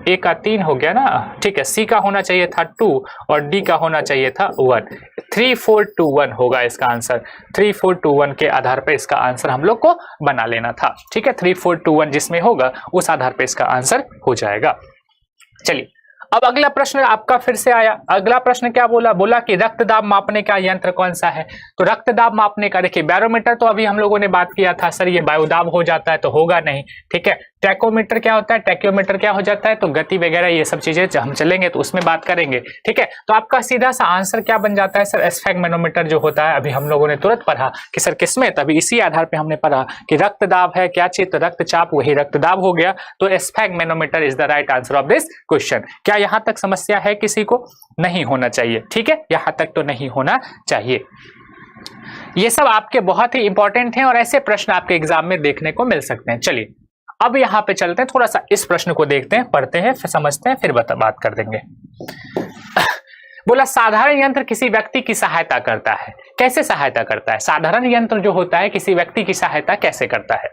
ए का 3 हो गया ना। ठीक है, सी का होना चाहिए था 2 और डी का होना चाहिए था 1। 3 4 2 1 होगा इसका आंसर। 3 4 2 1 के आधार पर इसका आंसर हम लोग को बना लेना था। ठीक है, 3 4 2 1 जिसमें होगा उस आधार पर इसका आंसर हो जाएगा। चलिए अब अगला प्रश्न आपका फिर से आया। अगला प्रश्न क्या बोला कि रक्त दाब मापने का यंत्र कौन सा है। तो रक्त दाब मापने का देखिए बैरोमीटर तो अभी हम लोगों ने बात किया था सर, ये वायुदाब हो जाता है तो होगा नहीं। ठीक है, टैकोमीटर क्या होता है, टैक्योमीटर क्या हो जाता है, तो गति वगैरह ये सब चीजें हम चलेंगे तो उसमें बात करेंगे। ठीक है, तो आपका सीधा सा आंसर क्या बन जाता है सर, स्फेगमेनोमीटर जो होता है, अभी हम लोगों ने तुरंत पढ़ा कि सर किसमें, तभी इसी आधार पे हमने पढ़ा कि रक्तदाब है क्या चीज, तो रक्तचाप वही रक्तदाब हो गया, तो sphygmomanometer is the right answer of this question. क्या यहां तक समस्या है किसी को? नहीं होना चाहिए। ठीक है, यहां तक तो नहीं होना चाहिए। ये सब आपके बहुत ही इंपॉर्टेंट हैं और ऐसे प्रश्न आपके एग्जाम में देखने को मिल सकते हैं। चलिए अब यहां पे चलते हैं, थोड़ा सा इस प्रश्न को देखते हैं, पढ़ते हैं, फिर समझते हैं, फिर बात कर देंगे। बोला साधारण यंत्र किसी व्यक्ति की सहायता करता है। कैसे सहायता करता है? साधारण यंत्र जो होता है किसी व्यक्ति की सहायता कैसे करता है?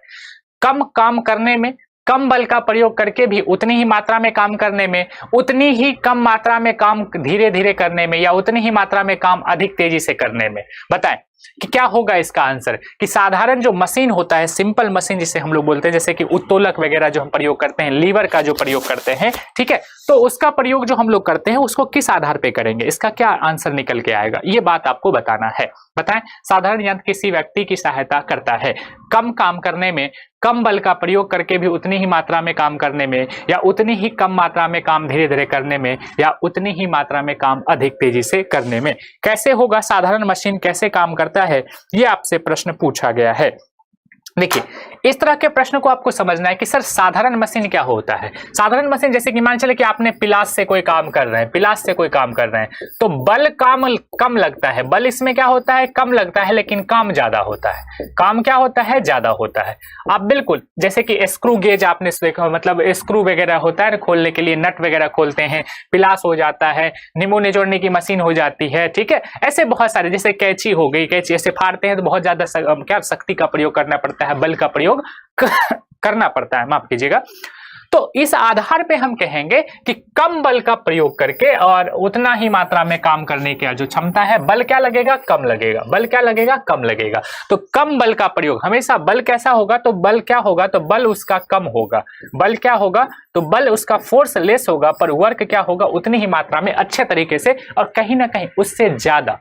कम काम करने में, कम बल का प्रयोग करके भी उतनी ही मात्रा में काम करने में, उतनी ही कम मात्रा में काम धीरे धीरे करने में, या उतनी ही मात्रा में काम अधिक तेजी से करने में। बताएं कि क्या होगा इसका आंसर। कि साधारण जो मशीन होता है, सिंपल मशीन जिसे हम लोग बोलते हैं, जैसे कि उत्तोलक वगैरह जो हम प्रयोग करते हैं, लीवर का जो प्रयोग करते हैं, ठीक है, तो उसका प्रयोग जो हम लोग करते हैं उसको किस आधार पे करेंगे, इसका क्या आंसर निकल के आएगा, ये बात आपको बताना है। बताएं, साधारण यंत्र किसी व्यक्ति की सहायता करता है कम काम करने में, कम बल का प्रयोग करके भी उतनी ही मात्रा में काम करने में, या उतनी ही कम मात्रा में काम धीरे धीरे करने में, या उतनी ही मात्रा में काम अधिक तेजी से करने में। कैसे होगा, साधारण मशीन कैसे काम करता है, ये आपसे प्रश्न पूछा गया है। देखिए इस तरह के प्रश्न को आपको समझना है कि सर साधारण मशीन क्या होता है। साधारण मशीन जैसे कि मान चले कि आपने पिलास से कोई काम कर रहे हैं, पिलास से कोई काम कर रहे हैं, तो बल कम लगता है, बल इसमें क्या होता है, कम लगता है, लेकिन काम ज्यादा होता है। काम क्या होता है, ज्यादा होता है। आप बिल्कुल जैसे कि स्क्रू गेज आपने देखा, मतलब स्क्रू वगैरह होता है खोलने के लिए, नट वगैरह खोलते हैं, पिलास हो जाता है, नींबू निचोड़ने की मशीन हो जाती है, ठीक है, ऐसे बहुत सारे, जैसे कैंची हो गई, कैंची ऐसे फाड़ते हैं तो बहुत ज्यादा क्या शक्ति का प्रयोग करना पड़ता है, बल का प्रयोग करना पड़ता है, माफ कीजिएगा। तो इस आधार पे हम कहेंगे कि कम बल का प्रयोग करके और उतना ही मात्रा में काम करने की जो क्षमता है, बल क्या लगेगा, कम लगेगा, बल क्या लगेगा, कम लगेगा। तो कम बल का प्रयोग, हमेशा बल कैसा होगा, तो बल क्या होगा, तो बल उसका कम होगा, बल क्या होगा, तो बल उसका फोर्स लेस होगा, पर वर्क क्या होगा, उतनी ही मात्रा में अच्छे तरीके से, और कहीं ना कहीं उससे ज्यादा,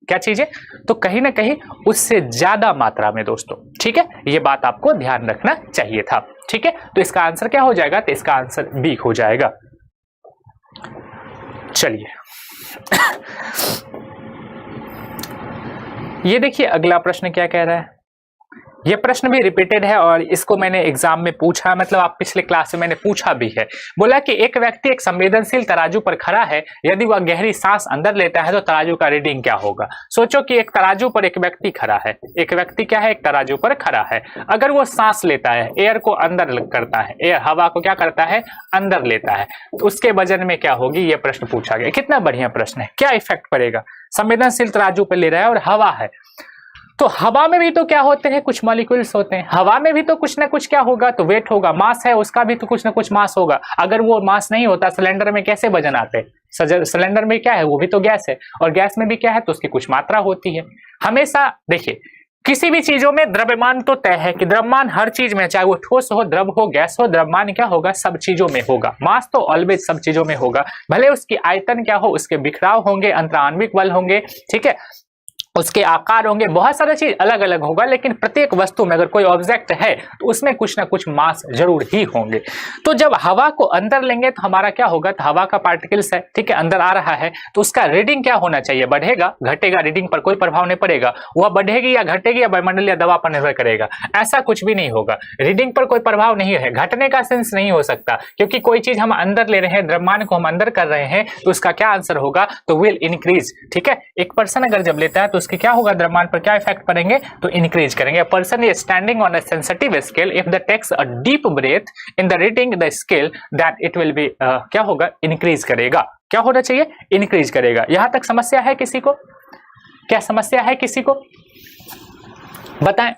क्या चीज है, तो कहीं ना कहीं उससे ज्यादा मात्रा में दोस्तों। ठीक है, ये बात आपको ध्यान रखना चाहिए था। ठीक है, तो इसका आंसर क्या हो जाएगा, तो इसका आंसर बी हो जाएगा। चलिए ये देखिए अगला प्रश्न क्या कह रहा है। ये प्रश्न भी रिपीटेड है और इसको मैंने एग्जाम में पूछा, मतलब आप पिछले क्लास में मैंने पूछा भी है। बोला कि एक व्यक्ति एक संवेदनशील तराजू पर खड़ा है, यदि वह गहरी सांस अंदर लेता है तो तराजू का रीडिंग क्या होगा। सोचो कि एक तराजू पर एक व्यक्ति खड़ा है, एक व्यक्ति क्या है, एक तराजू पर खड़ा है, अगर वो सांस लेता है, एयर को अंदर करता है, एयर हवा को क्या करता है, अंदर लेता है, तो उसके वजन में क्या होगी, ये प्रश्न पूछा गया। कितना बढ़िया प्रश्न है, क्या इफेक्ट पड़ेगा, संवेदनशील तराजू पर ले रहा है और हवा है, तो हवा में भी तो क्या होते हैं, कुछ मॉलिक्यूल्स होते हैं, हवा में भी तो कुछ ना कुछ क्या होगा, तो वेट होगा, मास है उसका भी तो कुछ ना कुछ मास होगा। अगर वो मास नहीं होता, सिलेंडर में कैसे वजन आते, सिलेंडर में क्या है, वो भी तो गैस है, और गैस में भी क्या है, तो उसकी कुछ मात्रा होती है। हमेशा देखिए किसी भी चीजों में द्रव्यमान तो तय है कि द्रव्यमान हर चीज में, चाहे वो ठोस हो, द्रव हो, गैस हो, द्रव्यमान क्या होगा, सब चीजों में होगा। मास तो ऑलवेज सब चीजों में होगा, भले उसकी आयतन क्या हो, उसके बिखराव होंगे, अंतराण्विक बल होंगे, ठीक है, उसके आकार होंगे, बहुत सारी चीज अलग अलग होगा, लेकिन प्रत्येक वस्तु में अगर कोई ऑब्जेक्ट है तो उसमें कुछ ना कुछ मास जरूर ही होंगे। तो जब हवा को अंदर लेंगे तो हमारा क्या होगा, तो हवा का पार्टिकल्स है, ठीक है, अंदर आ रहा है, तो उसका रीडिंग क्या होना चाहिए, बढ़ेगा, घटेगा, रीडिंग पर कोई प्रभाव नहीं पड़ेगा, वह बढ़ेगी या घटेगी या वायुमंडलीय दबाव पर निर्भर करेगा, ऐसा कुछ भी नहीं होगा। रीडिंग पर कोई प्रभाव नहीं है, घटने का सेंस नहीं हो सकता, क्योंकि कोई चीज हम अंदर ले रहे हैं, द्रव्यमान को हम अंदर कर रहे हैं, तो उसका क्या आंसर होगा, तो विल इंक्रीज। ठीक है, एक पर्सन अगर जब लेता है तो क्या होगा, द्रव्यमान पर क्या इफेक्ट पड़ेंगे, तो इंक्रीज करेंगे। Person is standing on a sensitive scale, if the takes a deep breath in the reading the scale, that it will be क्या होगा, इंक्रीज करेगा। क्या होना चाहिए, इंक्रीज करेगा। यहां तक समस्या है किसी को, क्या समस्या है किसी को, बताएं।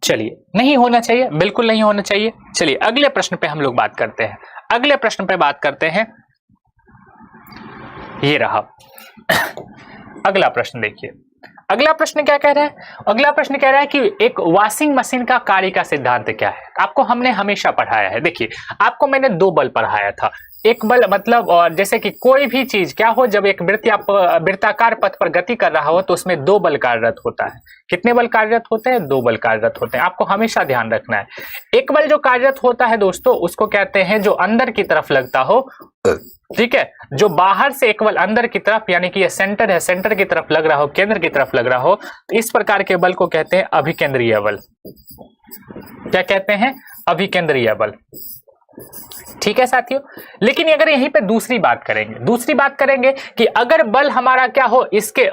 चलिए, नहीं होना चाहिए, बिल्कुल नहीं होना चाहिए। चलिए अगले प्रश्न पे हम लोग बात करते हैं, अगले प्रश्न पे बात करते हैं, ये रहा अगला प्रश्न। देखिए अगला प्रश्न क्या कह रहा है, अगला प्रश्न कह रहा है कि एक वॉशिंग मशीन का कार्य का सिद्धांत क्या है। आपको हमने हमेशा पढ़ाया है, देखिए आपको मैंने दो बल पढ़ाया था, एक बल मतलब, और जैसे कि कोई भी चीज क्या हो, जब एक वृत्ताकार पथ पर गति कर रहा हो तो उसमें दो बल कार्यरत होता है। कितने बल कार्यरत होते हैं? दो बल कार्यरत होते हैं। आपको हमेशा ध्यान रखना है। एक बल जो कार्यरत होता है दोस्तों, उसको कहते हैं जो अंदर की तरफ लगता हो, ठीक है। जो बाहर से एक बल अंदर की तरफ, यानी कि ये सेंटर है, सेंटर की तरफ लग रहा हो, केंद्र की तरफ लग रहा हो, तो इस प्रकार के बल को कहते हैं अभिकेंद्रीय बल। क्या कहते हैं? अभिकेंद्रीय बल। ठीक है साथियों। लेकिन अगर यहीं पे दूसरी बात करेंगे कि अगर बल हमारा क्या हो, इसके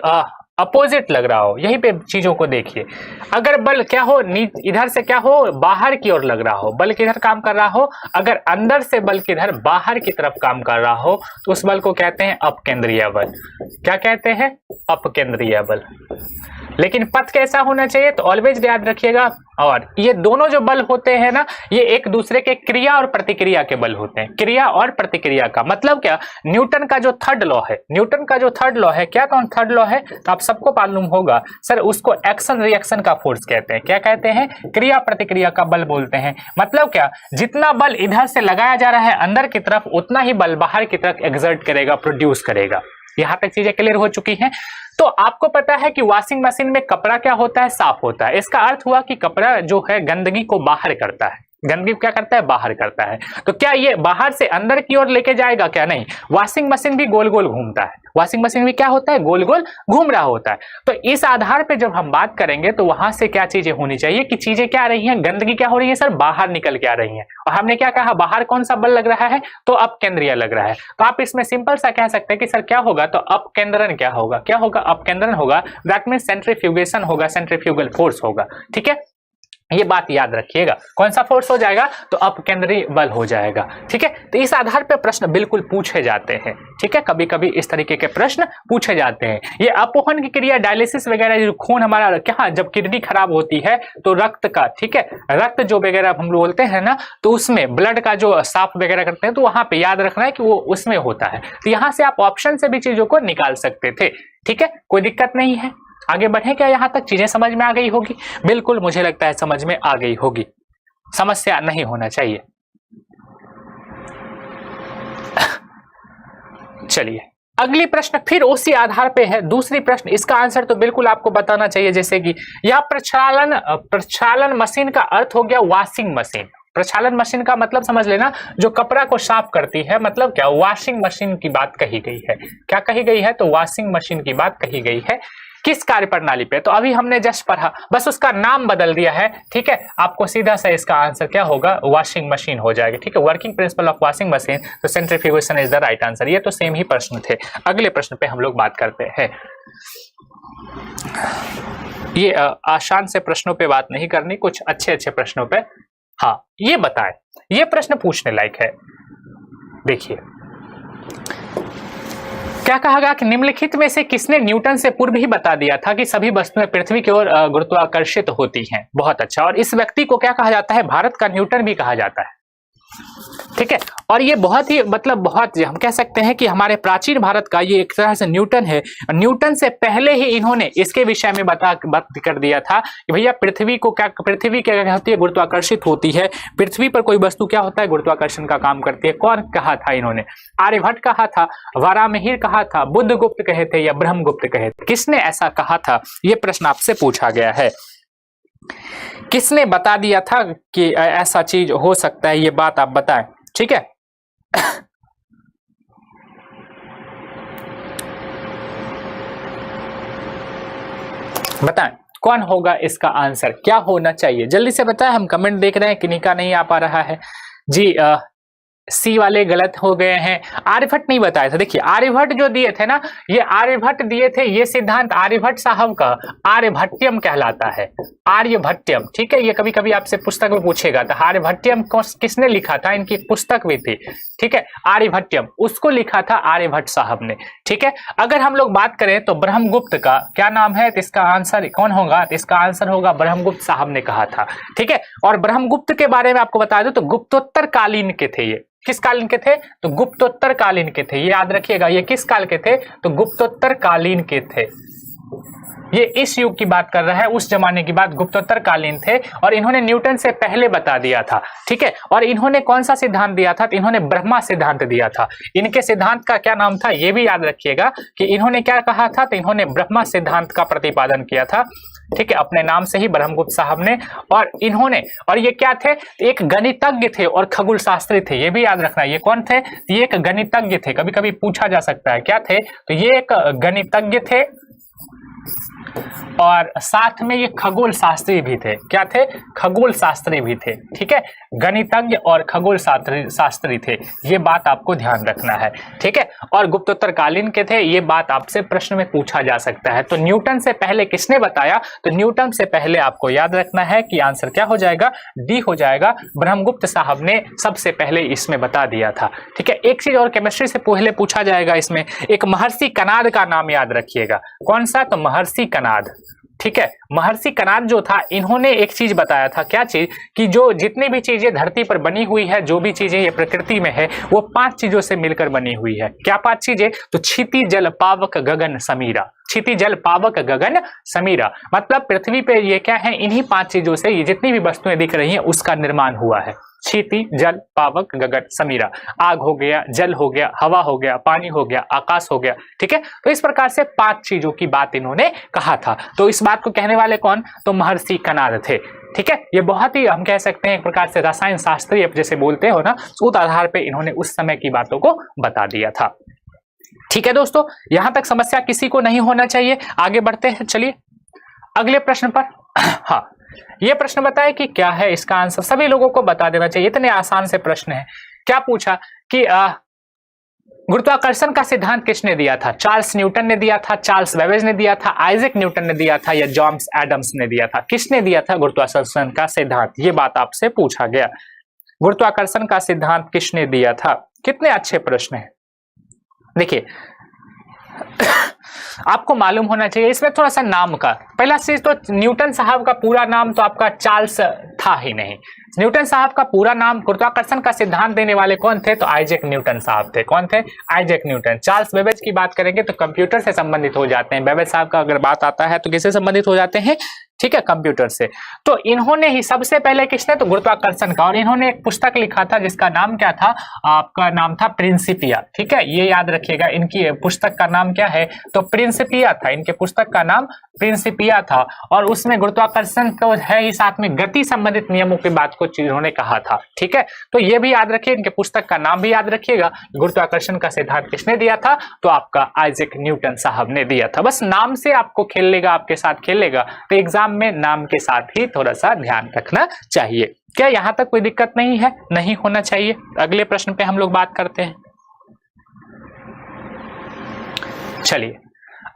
अपोजिट लग रहा हो, यहीं पे चीजों को देखिए। अगर बल क्या हो, इधर से क्या हो, बाहर की ओर लग रहा हो, बल किधर काम कर रहा हो, अगर अंदर से बल किधर, बाहर की तरफ काम कर रहा हो, तो उस बल को कहते हैं अपकेंद्रीय बल। क्या कहते हैं? अपकेंद्रीय बल। लेकिन पथ कैसा होना चाहिए? तो ऑलवेज याद रखिएगा। और ये दोनों जो बल होते हैं ना, ये एक दूसरे के क्रिया और प्रतिक्रिया के बल होते हैं। क्रिया और प्रतिक्रिया का मतलब क्या? न्यूटन का जो थर्ड लॉ है, क्या कौन थर्ड लॉ है? तो आप सबको मालूम होगा सर, उसको एक्शन रिएक्शन का फोर्स कहते हैं। क्या कहते हैं? क्रिया प्रतिक्रिया का बल बोलते हैं। मतलब क्या? जितना बल इधर से लगाया जा रहा है अंदर की तरफ, उतना ही बल बाहर की तरफ एक्सर्ट करेगा, प्रोड्यूस करेगा। यहां तक चीजें क्लियर हो चुकी हैं। तो आपको पता है कि वॉशिंग मशीन में कपड़ा क्या होता है? साफ होता है। इसका अर्थ हुआ कि कपड़ा जो है गंदगी को बाहर करता है। गंदगी क्या करता है? बाहर करता है। तो क्या ये बाहर से अंदर की ओर लेके जाएगा? क्या नहीं। वॉशिंग मशीन भी गोल गोल घूमता है। वॉशिंग मशीन भी क्या होता है? गोल गोल घूम रहा होता है। तो इस आधार पे जब हम बात करेंगे तो वहां से क्या चीजें होनी चाहिए कि चीजें क्या आ रही हैं, गंदगी क्या हो रही है सर? बाहर निकल के आ रही है। और हमने क्या कहा? बाहर कौन सा बल लग रहा है? तो अपकेंद्रीय लग रहा है। तो आप इसमें सिंपल सा कह सकते हैं कि सर क्या होगा? तो अपकेंद्रण क्या होगा? क्या होगा? अपकेंद्रण होगा। दैट मीन सेंट्रीफ्यूगेशन होगा, सेंट्रीफ्यूगल फोर्स होगा। ठीक है, ये बात याद रखिएगा। कौन सा फोर्स हो जाएगा? तो अपकेंद्रीय बल हो जाएगा। ठीक है, तो इस आधार पे प्रश्न बिल्कुल पूछे जाते हैं। ठीक है, कभी कभी इस तरीके के प्रश्न पूछे जाते हैं। ये अपवहन की क्रिया, डायलिसिस वगैरह, जो खून हमारा क्या, जब किडनी खराब होती है तो रक्त का, ठीक है, रक्त जो वगैरह हम लोग बोलते हैं ना, तो उसमें ब्लड का जो साफ वगैरह करते हैं, तो वहां पे याद रखना है कि वो उसमें होता है। तो यहां से आप ऑप्शन से भी चीजों को निकाल सकते थे। ठीक है, कोई दिक्कत नहीं है। आगे बढ़े क्या? यहां तक चीजें समझ में आ गई होगी? बिल्कुल, मुझे लगता है समझ में आ गई होगी। समस्या नहीं होना चाहिए। चलिए, अगली प्रश्न फिर उसी आधार पे है। दूसरी प्रश्न, इसका आंसर तो बिल्कुल आपको बताना चाहिए। जैसे कि यह प्रक्षालन मशीन का अर्थ हो गया वॉशिंग मशीन। प्रक्षालन मशीन का मतलब समझ लेना, जो कपड़ा को साफ करती है। मतलब क्या? वॉशिंग मशीन की बात कही गई है। क्या कही गई है? तो वॉशिंग मशीन की बात कही गई है। किस कार्य प्रणाली पे? तो अभी हमने जस्ट पढ़ा, बस उसका नाम बदल दिया है। ठीक है, आपको सीधा सा इसका आंसर क्या होगा? वॉशिंग मशीन हो जाएगा। ठीक है, working principle of washing machine, तो centrifugation is the right answer. ये तो सेम ही प्रश्न थे। अगले प्रश्न पे हम लोग बात करते हैं। ये आसान से प्रश्नों पे बात नहीं करनी, कुछ अच्छे अच्छे प्रश्नों पे। हाँ, ये बताएं, ये प्रश्न पूछने लायक है। देखिए क्या कहा गया कि निम्नलिखित में से किसने न्यूटन से पूर्व ही बता दिया था कि सभी वस्तुएं पृथ्वी की ओर गुरुत्वाकर्षित होती हैं। बहुत अच्छा। और इस व्यक्ति को क्या कहा जाता है? भारत का न्यूटन भी कहा जाता है। ठीक है, और ये बहुत ही मतलब बहुत हम कह सकते हैं कि हमारे प्राचीन भारत का ये एक तरह से न्यूटन है। न्यूटन से पहले ही इन्होंने इसके विषय में बात कर दिया था कि भैया पृथ्वी क्या होती है? गुरुत्वाकर्षित होती है। पृथ्वी पर कोई वस्तु क्या होता है? गुरुत्वाकर्षण का काम करती है। कौन कहा था इन्होंने? आर्यभट्ट कहा था, वारामिहिर कहा था, बुद्धगुप्त कहे थे या ब्रह्मगुप्त कहे थे? किसने ऐसा कहा था? ये प्रश्न आपसे पूछा गया है। किसने बता दिया था कि ऐसा चीज हो सकता है? ये बात आप बताएं। ठीक है, बताएं कौन होगा इसका आंसर? क्या होना चाहिए? जल्दी से बताएं। हम कमेंट देख रहे हैं, किन्हीं का नहीं आ पा रहा है जी। सी वाले गलत हो गए हैं। आर्यभट्ट नहीं बताया था। देखिए आर्यभट्ट जो दिए थे ना, ये आर्यभट्ट दिए थे। ये सिद्धांत आर्यभट्ट साहब का आर्यभट्टियम कहलाता है। आर्यभट्टियम, ठीक है, ये कभी कभी आपसे पुस्तक में पूछेगा। तो आर्यभट्टियम किसने लिखा था? इनकी पुस्तक भी थी। ठीक है, आर्यभट्टियम, उसको लिखा था आर्यभट्ट साहब ने। ठीक है, अगर हम लोग बात करें तो ब्रह्मगुप्त का क्या नाम है? तो इसका आंसर कौन होगा? तो इसका आंसर होगा ब्रह्मगुप्त साहब ने कहा था। ठीक है, और ब्रह्मगुप्त के बारे में आपको बता दूं तो गुप्तोत्तर कालीन के थे। ये किस कालीन के थे? तो गुप्तोत्तर कालीन के थे। ये याद रखिएगा, ये किस काल के थे? तो गुप्तोत्तर कालीन के थे। ये इस युग की बात कर रहा है, उस जमाने की बात, गुप्तोत्तर कालीन थे और इन्होंने न्यूटन से पहले बता दिया था, ठीक है। और इन्होंने कौन सा सिद्धांत दिया था? तो इन्होंने ब्रह्मा सिद्धांत दिया था। इनके सिद्धांत का क्या नाम था ये भी याद रखिएगा कि इन्होंने क्या कहा था, तो इन्होंने ब्रह्मा सिद्धांत का प्रतिपादन किया था, ठीक है, अपने नाम से ही ब्रह्मगुप्त साहब ने। और इन्होंने, और ये क्या थे? एक गणितज्ञ थे और खगोल शास्त्री थे, ये भी याद रखना। ये कौन थे? ये एक गणितज्ञ थे, कभी कभी पूछा जा सकता है क्या थे, तो ये एक गणितज्ञ थे और साथ में ये खगोल शास्त्री भी थे। क्या थे? खगोल शास्त्री भी थे, ठीक है, गणितज्ञ और खगोल शास्त्री थे, ये बात आपको ध्यान रखना है, ठीक है। और गुप्तोत्तर कालीन के थे, ये बात आपसे प्रश्न में पूछा जा सकता है। तो न्यूटन से पहले किसने बताया? तो न्यूटन से पहले आपको याद रखना है कि आंसर क्या हो जाएगा? डी हो जाएगा। ब्रह्मगुप्त साहब ने सबसे पहले इसमें बता दिया था, ठीक है। एक चीज और केमिस्ट्री से पहले पूछा जाएगा इसमें, एक महर्षि कनाद का नाम याद रखिएगा। कौन सा? तो महर्षि कनाद, ठीक है। महर्षि कनाद जो था, इन्होंने एक चीज बताया था। क्या चीज? कि जो जितनी भी चीजें धरती पर बनी हुई है, जो भी चीजें ये प्रकृति में है, वो 5 चीजों से मिलकर बनी हुई है। क्या 5 चीजें? तो क्षिति जल पावक गगन समीरा। क्षिति जल पावक गगन समीरा मतलब पृथ्वी पे ये क्या है? इन्हीं 5 चीजों से ये जितनी भी वस्तुएं दिख रही हैं उसका निर्माण हुआ है। क्षिति जल पावक गगन समीरा, आग हो गया, जल हो गया, हवा हो गया, पानी हो गया, आकाश हो गया, ठीक है। तो इस प्रकार से 5 चीजों की बात इन्होंने कहा था। तो इस बात को कहने वाले कौन? तो महर्षि कनाद थे, ठीक है। ये बहुत ही हम कह सकते हैं एक प्रकार से रसायन शास्त्री जैसे बोलते हो ना, उस आधार पे इन्होंने उस समय की बातों को बता दिया था, ठीक है दोस्तों। यहां तक समस्या किसी को नहीं होना चाहिए। आगे बढ़ते हैं, चलिए अगले प्रश्न पर। हाँ, ये प्रश्न बताए कि क्या है इसका आंसर, सभी लोगों को बता देना चाहिए, इतने आसान से प्रश्न है। क्या पूछा कि गुरुत्वाकर्षण का सिद्धांत किसने दिया था? चार्ल्स न्यूटन ने दिया था, चार्ल्स बेबेज ने दिया था, आइजैक न्यूटन ने दिया था, या जॉन एडम्स ने दिया था? किसने दिया था गुरुत्वाकर्षण का सिद्धांत? ये बात आपसे पूछा गया। गुरुत्वाकर्षण का सिद्धांत किसने दिया था? कितने अच्छे प्रश्न है। देखिए आपको मालूम होना चाहिए इसमें थोड़ा सा नाम का। पहला चीज तो न्यूटन साहब का पूरा नाम तो आपका चार्ल्स था ही नहीं। न्यूटन साहब का पूरा नाम, गुरुत्वाकर्षण का सिद्धांत देने वाले कौन थे? तो आइजैक न्यूटन साहब थे। कौन थे? Isaac Newton. चार्ल्स बेबेज की बात करेंगे तो कंप्यूटर से संबंधित हो जाते हैं। बेबेज साहब का अगर बात आता है तो किससे संबंधित हो जाते हैं? ठीक है, कंप्यूटर से। तो इन्होंने ही सबसे पहले किसने? तो गुरुत्वाकर्षण का। और इन्होंने एक पुस्तक लिखा था जिसका नाम क्या था? आपका नाम था प्रिंसिपिया, ठीक है, ये याद रखिएगा। इनकी पुस्तक का नाम क्या है? तो प्रिंसिपिया था। इनके पुस्तक का नाम प्रिंसिपिया था और उसमें गुरुत्वाकर्षण तो है ही, साथ में गति संबंधित नियमों की बात को इन्होंने कहा था, ठीक है। तो ये भी याद रखिए, इनके पुस्तक का नाम भी याद रखिएगा। गुरुत्वाकर्षण का सिद्धांत किसने दिया था? तो आपका आइजैक न्यूटन साहब ने दिया था। बस नाम से आपको खेल लेगा, आपके साथ खेल लेगा, तो एग्जाम में नाम के साथ ही थोड़ा सा ध्यान रखना चाहिए। क्या यहां तक कोई दिक्कत नहीं है? नहीं होना चाहिए। अगले प्रश्न पे हम लोग बात करते हैं। चलिए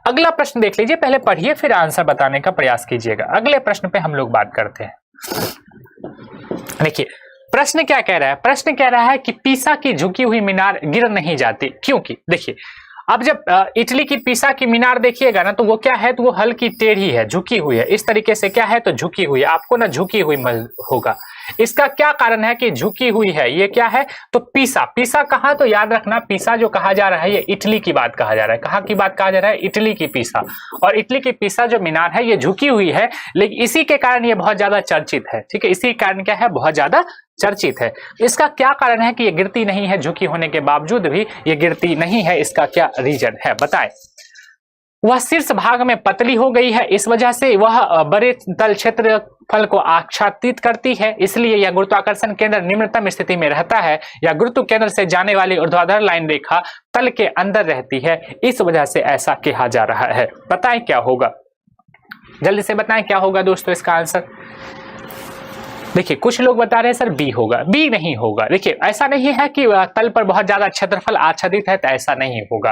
अगला प्रश्न देख लीजिए, पहले पढ़िए फिर आंसर बताने का प्रयास कीजिएगा। अगले प्रश्न पे हम लोग बात करते हैं। देखिए प्रश्न क्या कह रहा है? प्रश्न कह रहा है कि पीसा की झुकी हुई मीनार गिर नहीं जाती क्योंकि, देखिए अब जब इटली की पीसा की मीनार देखिएगा ना, तो वो क्या है? तो वो हल्की टेढ़ी है, झुकी हुई है। इस तरीके से क्या है? तो झुकी हुई है। आपको ना झुकी हुई होगा। इसका क्या कारण है कि झुकी हुई है? ये क्या है? तो पीसा। पीसा कहाँ? तो याद रखना, पीसा जो कहा जा रहा है ये इटली की बात कहा जा रहा है। कहाँ की बात कहा जा रहा है? इटली की पीसा। और इटली की पीसा जो मीनार है ये झुकी हुई है, लेकिन इसी के कारण ये बहुत ज्यादा चर्चित है, ठीक है। इसी कारण क्या है? बहुत ज्यादा चर्चित है। इसका क्या कारण है कि ये गिरती नहीं है? झुकी होने के बावजूद भी ये गिरती नहीं है, इसका क्या रीजन है बताएं? वह शीर्ष भाग में पतली हो गई है, इस वजह से वह बड़े तल क्षेत्रफल को आच्छादित करती है, इसलिए यह गुरुत्वाकर्षण केंद्र निम्नतम स्थिति में रहता है, या गुरुत्व केंद्र से जाने वाली ऊर्ध्वाधर लाइन रेखा तल के अंदर रहती है, इस वजह से ऐसा कहा जा रहा है। बताएं क्या होगा? जल्दी से बताएं क्या होगा दोस्तों इसका आंसर। देखिए कुछ लोग बता रहे हैं सर बी होगा। बी नहीं होगा। देखिए ऐसा नहीं है कि तल पर बहुत ज्यादा क्षेत्रफल आच्छादित है, तो ऐसा नहीं होगा।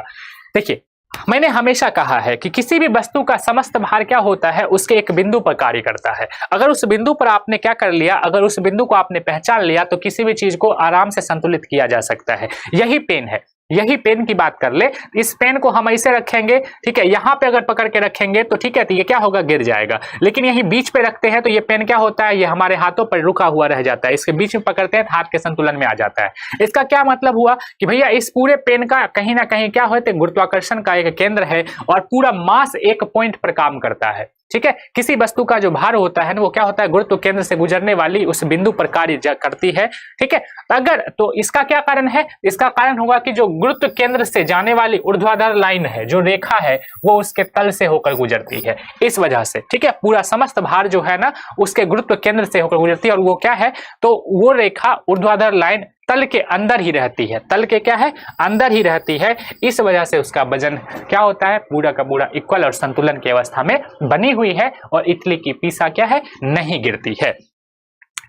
देखिए मैंने हमेशा कहा है कि किसी भी वस्तु का समस्त भार क्या होता है? उसके एक बिंदु पर कार्य करता है। अगर उस बिंदु पर आपने क्या कर लिया, अगर उस बिंदु को आपने पहचान लिया, तो किसी भी चीज को आराम से संतुलित किया जा सकता है। यही पेन है, यही पेन की बात कर ले, इस पेन को हम ऐसे रखेंगे, ठीक है, यहाँ पे अगर पकड़ के रखेंगे तो ठीक है, तो ये क्या होगा, गिर जाएगा। लेकिन यही बीच पे रखते हैं तो ये पेन क्या होता है, ये हमारे हाथों पर रुका हुआ रह जाता है। इसके बीच में पकड़ते हैं तो हाथ के संतुलन में आ जाता है। इसका क्या मतलब हुआ कि भैया इस पूरे पेन का कहीं ना कहीं क्या होता है, गुरुत्वाकर्षण का एक केंद्र है और पूरा मास एक पॉइंट पर काम करता है। ठीक है, किसी वस्तु का जो भार होता है ना, वो क्या होता है, गुरुत्व केंद्र से गुजरने वाली उस बिंदु पर कार्य करती है। ठीक है, अगर तो इसका क्या कारण है, इसका कारण होगा कि जो गुरुत्व केंद्र से जाने वाली ऊर्ध्वाधर लाइन है, जो रेखा है, वो उसके तल से होकर गुजरती है, इस वजह से। ठीक है, पूरा समस्त भार जो है ना उसके गुरुत्व केंद्र से होकर गुजरती है, और वो क्या है, तो वो रेखा ऊर्ध्वाधर लाइन तल के अंदर ही रहती है, तल के क्या है, अंदर ही रहती है। इस वजह से उसका वजन क्या होता है, पूरा का पूरा इक्वल और संतुलन की अवस्था में बनी हुई है, और इटली की पीसा क्या है, नहीं गिरती है।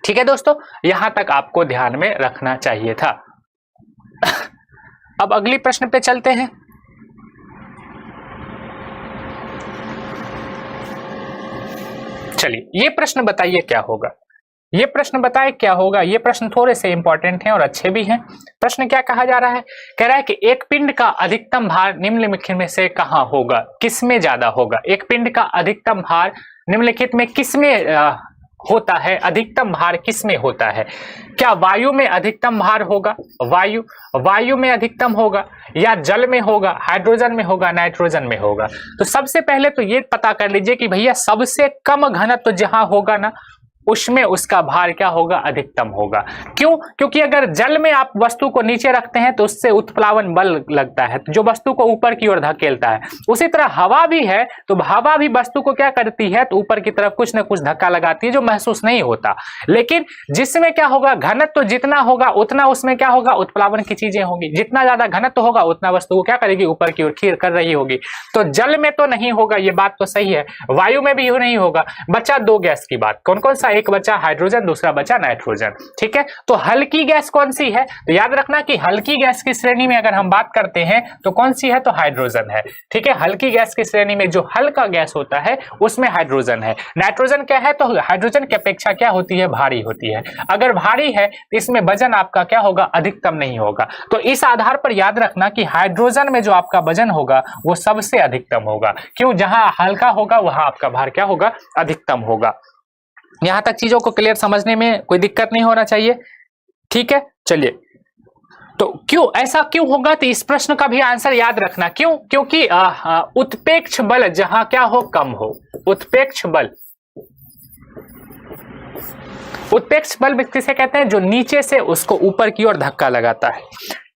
ठीक है दोस्तों, यहां तक आपको ध्यान में रखना चाहिए था। अब अगली प्रश्न पे चलते हैं। चलिए, ये प्रश्न बताइए क्या होगा, ये प्रश्न बताए क्या होगा। ये प्रश्न थोड़े से इंपॉर्टेंट हैं और अच्छे भी हैं। प्रश्न क्या कहा जा रहा है, कह रहा है कि एक पिंड का अधिकतम भार निम्नलिखित में से कहां होगा, किसमें ज्यादा होगा। एक पिंड का अधिकतम भार निम्नलिखित में किसमें होता है, अधिकतम भार किसमें होता है। क्या वायु में अधिकतम भार होगा, वायु में अधिकतम होगा, या जल में होगा, हाइड्रोजन में होगा, नाइट्रोजन में होगा। तो सबसे पहले तो ये पता कर लीजिए कि भैया सबसे कम घनत्व जहां होगा ना, उसमें उसका भार क्या होगा, अधिकतम होगा। क्यों, क्योंकि अगर जल में आप वस्तु को नीचे रखते हैं तो उससे उत्प्लावन बल लगता है, जो वस्तु को ऊपर की ओर धकेलता है। उसी तरह हवा भी है, तो हवा भी वस्तु को क्या करती है, तो ऊपर की तरफ कुछ ना कुछ धक्का लगाती है, जो महसूस नहीं होता। लेकिन जिसमें क्या होगा, घनत्व तो जितना होगा उतना उसमें क्या होगा, उत्प्लावन की चीजें होंगी। जितना ज्यादा घनत्व होगा उतना वस्तु को क्या करेगी, ऊपर की ओर खीर कर रही होगी। तो जल में तो नहीं होगा, ये बात तो सही है, वायु में भी नहीं होगा। बचा दो गैस की बात, कौन कौन सा, एक बचा हाइड्रोजन, दूसरा बचा नाइट्रोजन। ठीक है, तो हल्की गैस कौन सी है, तो याद रखना कि हल्की गैस की श्रेणी में अगर हम बात करते हैं तो कौन सी है, तो हाइड्रोजन है। ठीक है, हल्की गैस की श्रेणी में जो हल्का गैस होता है उसमें हाइड्रोजन है। नाइट्रोजन क्या है, तो हाइड्रोजन की अपेक्षा क्या होती है, भारी होती है। अगर भारी है तो इसमें वजन आपका क्या होगा, अधिकतम नहीं होगा। तो इस आधार पर याद रखना कि हाइड्रोजन में जो आपका वजन होगा वो सबसे अधिकतम होगा। क्यों, जहां हल्का होगा वहां आपका भार क्या होगा, अधिकतम होगा। यहां तक चीजों को क्लियर समझने में कोई दिक्कत नहीं होना चाहिए। ठीक है, चलिए, तो क्यों ऐसा क्यों होगा, तो इस प्रश्न का भी आंसर याद रखना। क्यों, क्योंकि उत्पेक्ष बल जहां क्या हो, कम हो। उत्पेक्ष बल किसे कहते हैं, जो नीचे से उसको ऊपर की ओर धक्का लगाता है।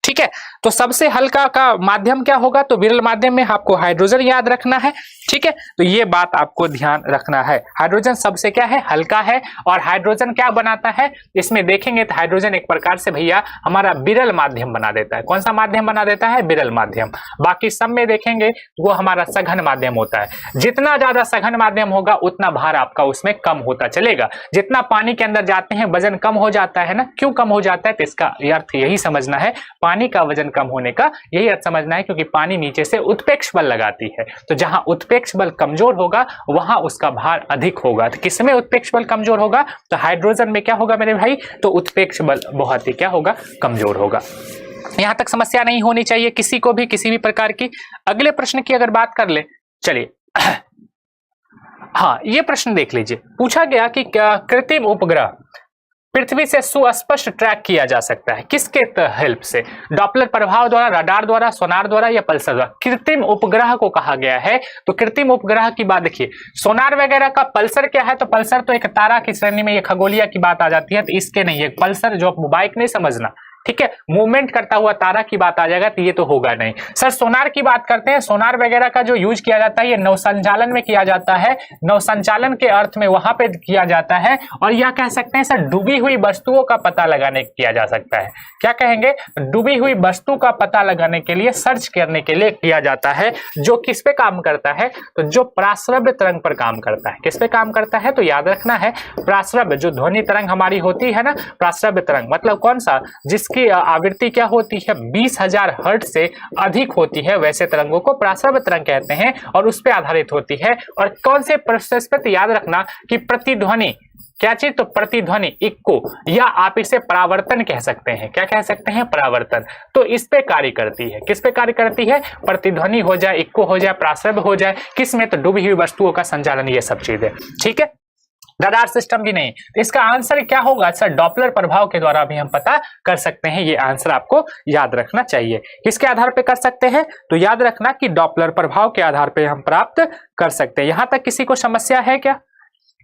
ठीक है, तो सबसे हल्का का माध्यम क्या होगा, तो विरल माध्यम में आपको हाइड्रोजन याद रखना है। ठीक है, तो ये बात आपको ध्यान रखना है, हाइड्रोजन सबसे क्या है, हल्का है। और हाइड्रोजन क्या बनाता है, इसमें देखेंगे तो हाइड्रोजन एक प्रकार से भैया हमारा विरल माध्यम बना देता है। कौन सा माध्यम बना देता है, विरल माध्यम। बाकी सब में देखेंगे वो हमारा सघन माध्यम होता है। जितना ज्यादा सघन माध्यम होगा उतना भार आपका उसमें कम होता चलेगा। जितना पानी के अंदर जाते हैं वजन कम हो जाता है ना। क्यों कम हो जाता है, तो इसका अर्थ यही समझना है, पानी का वजन कम होने का यही अर्थ समझना है, क्योंकि पानी नीचे से उत्प्रेक्ष बल लगाती है। तो जहां उत्प्रेक्ष बल कमजोर होगा वहां उसका भार अधिक होगा। तो किसमें उत्प्रेक्ष बल कमजोर होगा, तो हाइड्रोजन में क्या होगा मेरे भाई, तो उत्प्रेक्ष बल बहुत ही क्या होगा, कमजोर होगा। यहां तक समस्या नहीं होनी चाहिए किसी को भी, किसी भी प्रकार की। अगले प्रश्न की अगर बात कर ले, चलिए हाँ, ये प्रश्न देख लीजिए। पूछा गया कि क्या कृत्रिम उपग्रह पृथ्वी से सुस्पष्ट ट्रैक किया जा सकता है, किसके हेल्प से, डॉपलर प्रभाव द्वारा, रडार द्वारा, सोनार द्वारा या पल्सर द्वारा। कृत्रिम उपग्रह को कहा गया है। तो कृत्रिम उपग्रह की बात देखिए, सोनार वगैरह का पल्सर क्या है, तो पल्सर तो एक तारा की श्रेणी में, ये खगोलिया की बात आ जाती है, तो इसके नहीं है। पल्सर जो बाइक नहीं समझना, ठीक है, मूवमेंट करता हुआ तारा की बात आ जाएगा तो ये तो होगा नहीं। सर सोनार की बात करते हैं, सोनार वगैरह का जो यूज किया जाता है ये नौसंचालन में किया जाता है, नौसंचालन के अर्थ में वहां पे किया जाता है। और यह कह सकते हैं सर डूबी हुई वस्तुओं का पता लगाने किया जा सकता है। क्या कहेंगे, डूबी हुई वस्तु का पता लगाने के लिए, सर्च करने के लिए किया जाता है। जो किस पे काम करता है, तो जो प्राश्रव्य तरंग पर काम करता है। किस पे काम करता है, तो याद रखना है प्राश्रव्य, जो ध्वनि तरंग हमारी होती है ना, प्राश्रव्य तरंग मतलब कौन सा, जिसकी आवृत्ति क्या होती है, 20,000 हर्ट्ज से अधिक होती है, वैसे तरंगों को प्राश्रव्य तरंग कहते हैं और उस पर आधारित होती है। और कौन से प्रोसेस पे, याद रखना कि प्रतिध्वनि क्या चीज? तो प्रतिध्वनि, इक्को, या आप इसे परावर्तन कह सकते हैं। क्या कह सकते हैं? परावर्तन। तो इस पे कार्य करती है। किस पे कार्य करती है? प्रतिध्वनि हो जाए, इक्को हो जाए, प्रासव हो जाए, किस में? तो डूबी हुई वस्तुओं का संचालन, ये सब चीजें। ठीक है, रडार सिस्टम भी नहीं। तो इसका आंसर क्या होगा सर? डॉपलर प्रभाव के द्वारा भी हम पता कर सकते हैं। ये आंसर आपको याद रखना चाहिए। किसके आधार पे कर सकते हैं? तो याद रखना कि डॉपलर प्रभाव के आधार पे हम प्राप्त कर सकते हैं। यहां तक किसी को समस्या है क्या?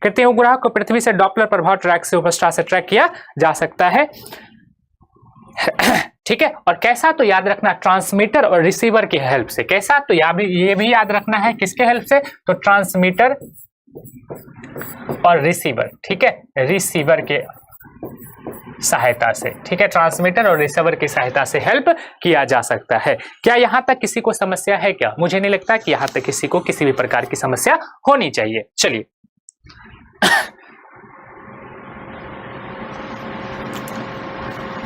कृत्रिम उपग्रह को पृथ्वी से डॉपलर प्रभाव ट्रैक से उपग्रह से ट्रैक किया जा सकता है। ठीक है, और कैसा? तो याद रखना ट्रांसमीटर और रिसीवर की हेल्प से। कैसा? तो ये भी याद रखना है, किसके हेल्प से? तो ट्रांसमीटर और रिसीवर। ठीक है, रिसीवर के सहायता से। ठीक है, ट्रांसमीटर और रिसीवर की सहायता से हेल्प किया जा सकता है। क्या यहां तक किसी को समस्या है क्या? मुझे नहीं लगता कि यहां तक किसी को किसी भी प्रकार की समस्या होनी चाहिए। चलिए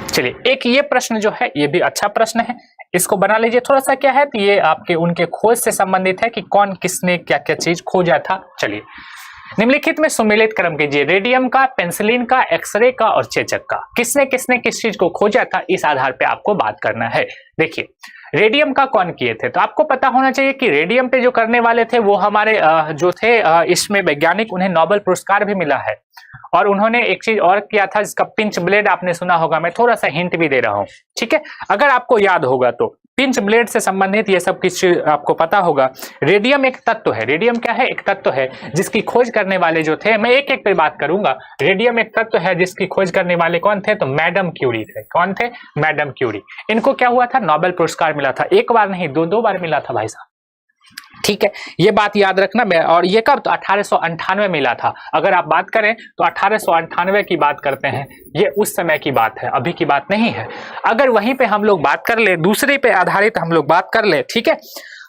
चलिए, एक ये प्रश्न जो है ये भी अच्छा प्रश्न है, इसको बना लीजिए थोड़ा सा। क्या है? तो ये आपके उनके खोज से संबंधित है कि कौन किसने क्या क्या चीज खोजा था। चलिए, निम्नलिखित में सुमेलित क्रम कीजिए। रेडियम का, पेंसिलिन का, एक्सरे का और चेचक का। किसने किसने किस चीज को खोजा था, इस आधार पे आपको बात करना है। देखिए, रेडियम का कौन किए थे? तो आपको पता होना चाहिए कि रेडियम पे जो करने वाले थे वो हमारे जो थे इसमें वैज्ञानिक, उन्हें नोबेल पुरस्कार भी मिला है। और उन्होंने एक चीज और किया था जिसका पिंच ब्लेड आपने सुना होगा। मैं थोड़ा सा हिंट भी दे रहा हूं। ठीक है, अगर आपको याद होगा तो पिंच ब्लेड से संबंधित ये सब कुछ आपको पता होगा। रेडियम एक तत्व है। रेडियम क्या है? एक तत्व है जिसकी खोज करने वाले जो थे, मैं एक एक पे बात करूंगा। रेडियम एक तत्व है जिसकी खोज करने वाले कौन थे? तो मैडम क्यूरी थे। कौन थे? Madam Curie. इनको क्या हुआ था? नोबेल पुरस्कार मिला था। एक बार नहीं, दो बार मिला था भाई साहब। ठीक है, ये बात याद रखना। और ये कब? तो 1898 मिला था। अगर आप बात करें तो 1898 की बात करते हैं, ये उस समय की बात है, अभी की बात नहीं है। अगर वहीं पे हम लोग बात कर ले, दूसरे पे आधारित हम लोग बात कर ले, ठीक है,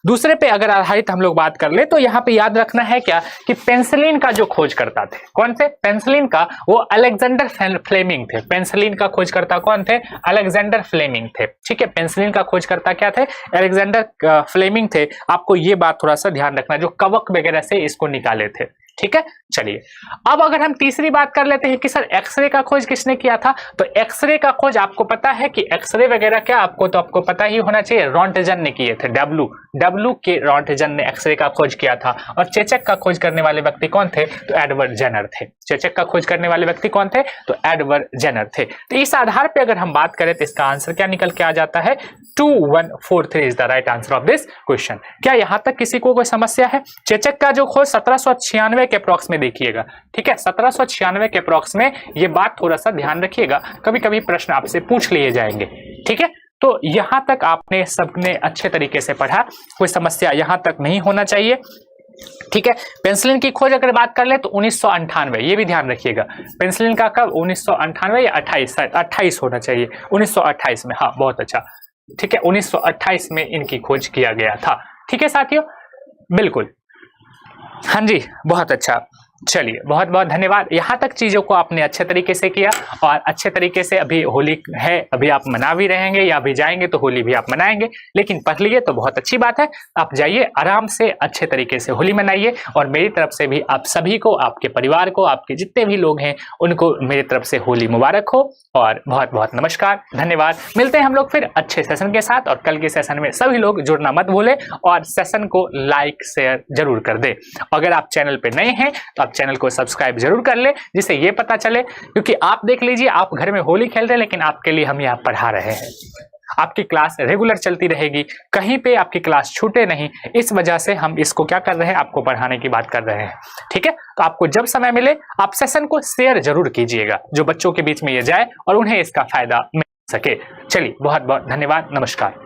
दूसरे पे अगर आधारित हम लोग बात कर ले, तो यहाँ पे याद रखना है क्या कि पेंसिलिन का जो खोज करता थे, कौन थे? पेंसिलिन का वो अलेक्जेंडर फ्लेमिंग थे। पेंसिलिन का खोजकर्ता कौन थे? अलेक्जेंडर फ्लेमिंग थे। ठीक है, पेंसिलिन का खोजकर्ता क्या थे? अलेक्जेंडर फ्लेमिंग थे। आपको ये बात थोड़ा सा ध्यान रखना, जो कवक वगैरह से इसको निकाले थे। ठीक है, चलिए अब अगर हम तीसरी बात कर लेते हैं कि सर एक्सरे का खोज किसने किया था, तो एक्सरे का खोज आपको पता है कि एक्सरे वगैरह क्या आपको पता ही होना चाहिए, रॉन्टजन ने किए थे। डब्ल्यू के रॉन्टजन ने एक्सरे का खोज किया था। और चेचक का खोज करने वाले व्यक्ति कौन थे? तो एडवर्ड जेनर थे। चेचक का खोज करने वाले व्यक्ति कौन थे? तो एडवर्ड जेनर थे। तो इस आधार पर अगर हम बात करें तो इसका आंसर क्या निकल के आ जाता है? 2143 is the right answer of this question. क्या यहां तक किसी को कोई समस्या है? चेचक का जो खोज 1796 के अप्रॉक्स में देखिएगा। ठीक है, 1796 के अप्रॉक्स में, ये बात थोड़ा सा ध्यान रखिएगा, कभी कभी प्रश्न आपसे पूछ लिए जाएंगे। ठीक है, तो यहां तक आपने सबने अच्छे तरीके से पढ़ा, कोई समस्या यहां तक नहीं होना चाहिए। ठीक है, पेंसिलिन की खोज अगर बात कर ले तो 1998, ये भी ध्यान रखिएगा। पेंसिलिन का कब? 1998 या 28, शायद 28 होना चाहिए, 1928 में। हाँ, बहुत अच्छा। ठीक है, 1928 में इनकी खोज किया गया था। ठीक है साथियों, बिल्कुल, हाँ जी, बहुत अच्छा। चलिए, बहुत बहुत धन्यवाद। यहाँ तक चीजों को आपने अच्छे तरीके से किया और अच्छे तरीके से, अभी होली है, अभी आप मना भी रहेंगे या अभी जाएंगे तो होली भी आप मनाएंगे, लेकिन पढ़ लिए तो बहुत अच्छी बात है। आप जाइए आराम से, अच्छे तरीके से होली मनाइए। और मेरी तरफ से भी आप सभी को, आपके परिवार को, आपके जितने भी लोग हैं उनको मेरी तरफ से होली मुबारक हो। और बहुत बहुत नमस्कार, धन्यवाद। मिलते हैं हम लोग फिर अच्छे सेशन के साथ। और कल के सेशन में सभी लोग जुड़ना मत भूलें और सेशन को लाइक शेयर जरूर कर दे। अगर आप चैनल पे नए हैं तो आप चैनल को सब्सक्राइब जरूर कर ले, जिससे ये पता चले, क्योंकि आप देख लीजिए, आप घर में होली खेल रहे हैं लेकिन आपके लिए हम यहाँ पढ़ा रहे हैं। आपकी क्लास रेगुलर चलती रहेगी, कहीं पे आपकी क्लास छूटे नहीं। इस वजह से हम इसको क्या कर रहे हैं, आपको पढ़ाने की बात कर रहे हैं। ठीक है, तो आपको जब समय मिले आप सेशन को शेयर जरूर कीजिएगा, जो बच्चों के बीच में ये जाए और उन्हें इसका फायदा मिल सके। चलिए, बहुत बहुत धन्यवाद, नमस्कार।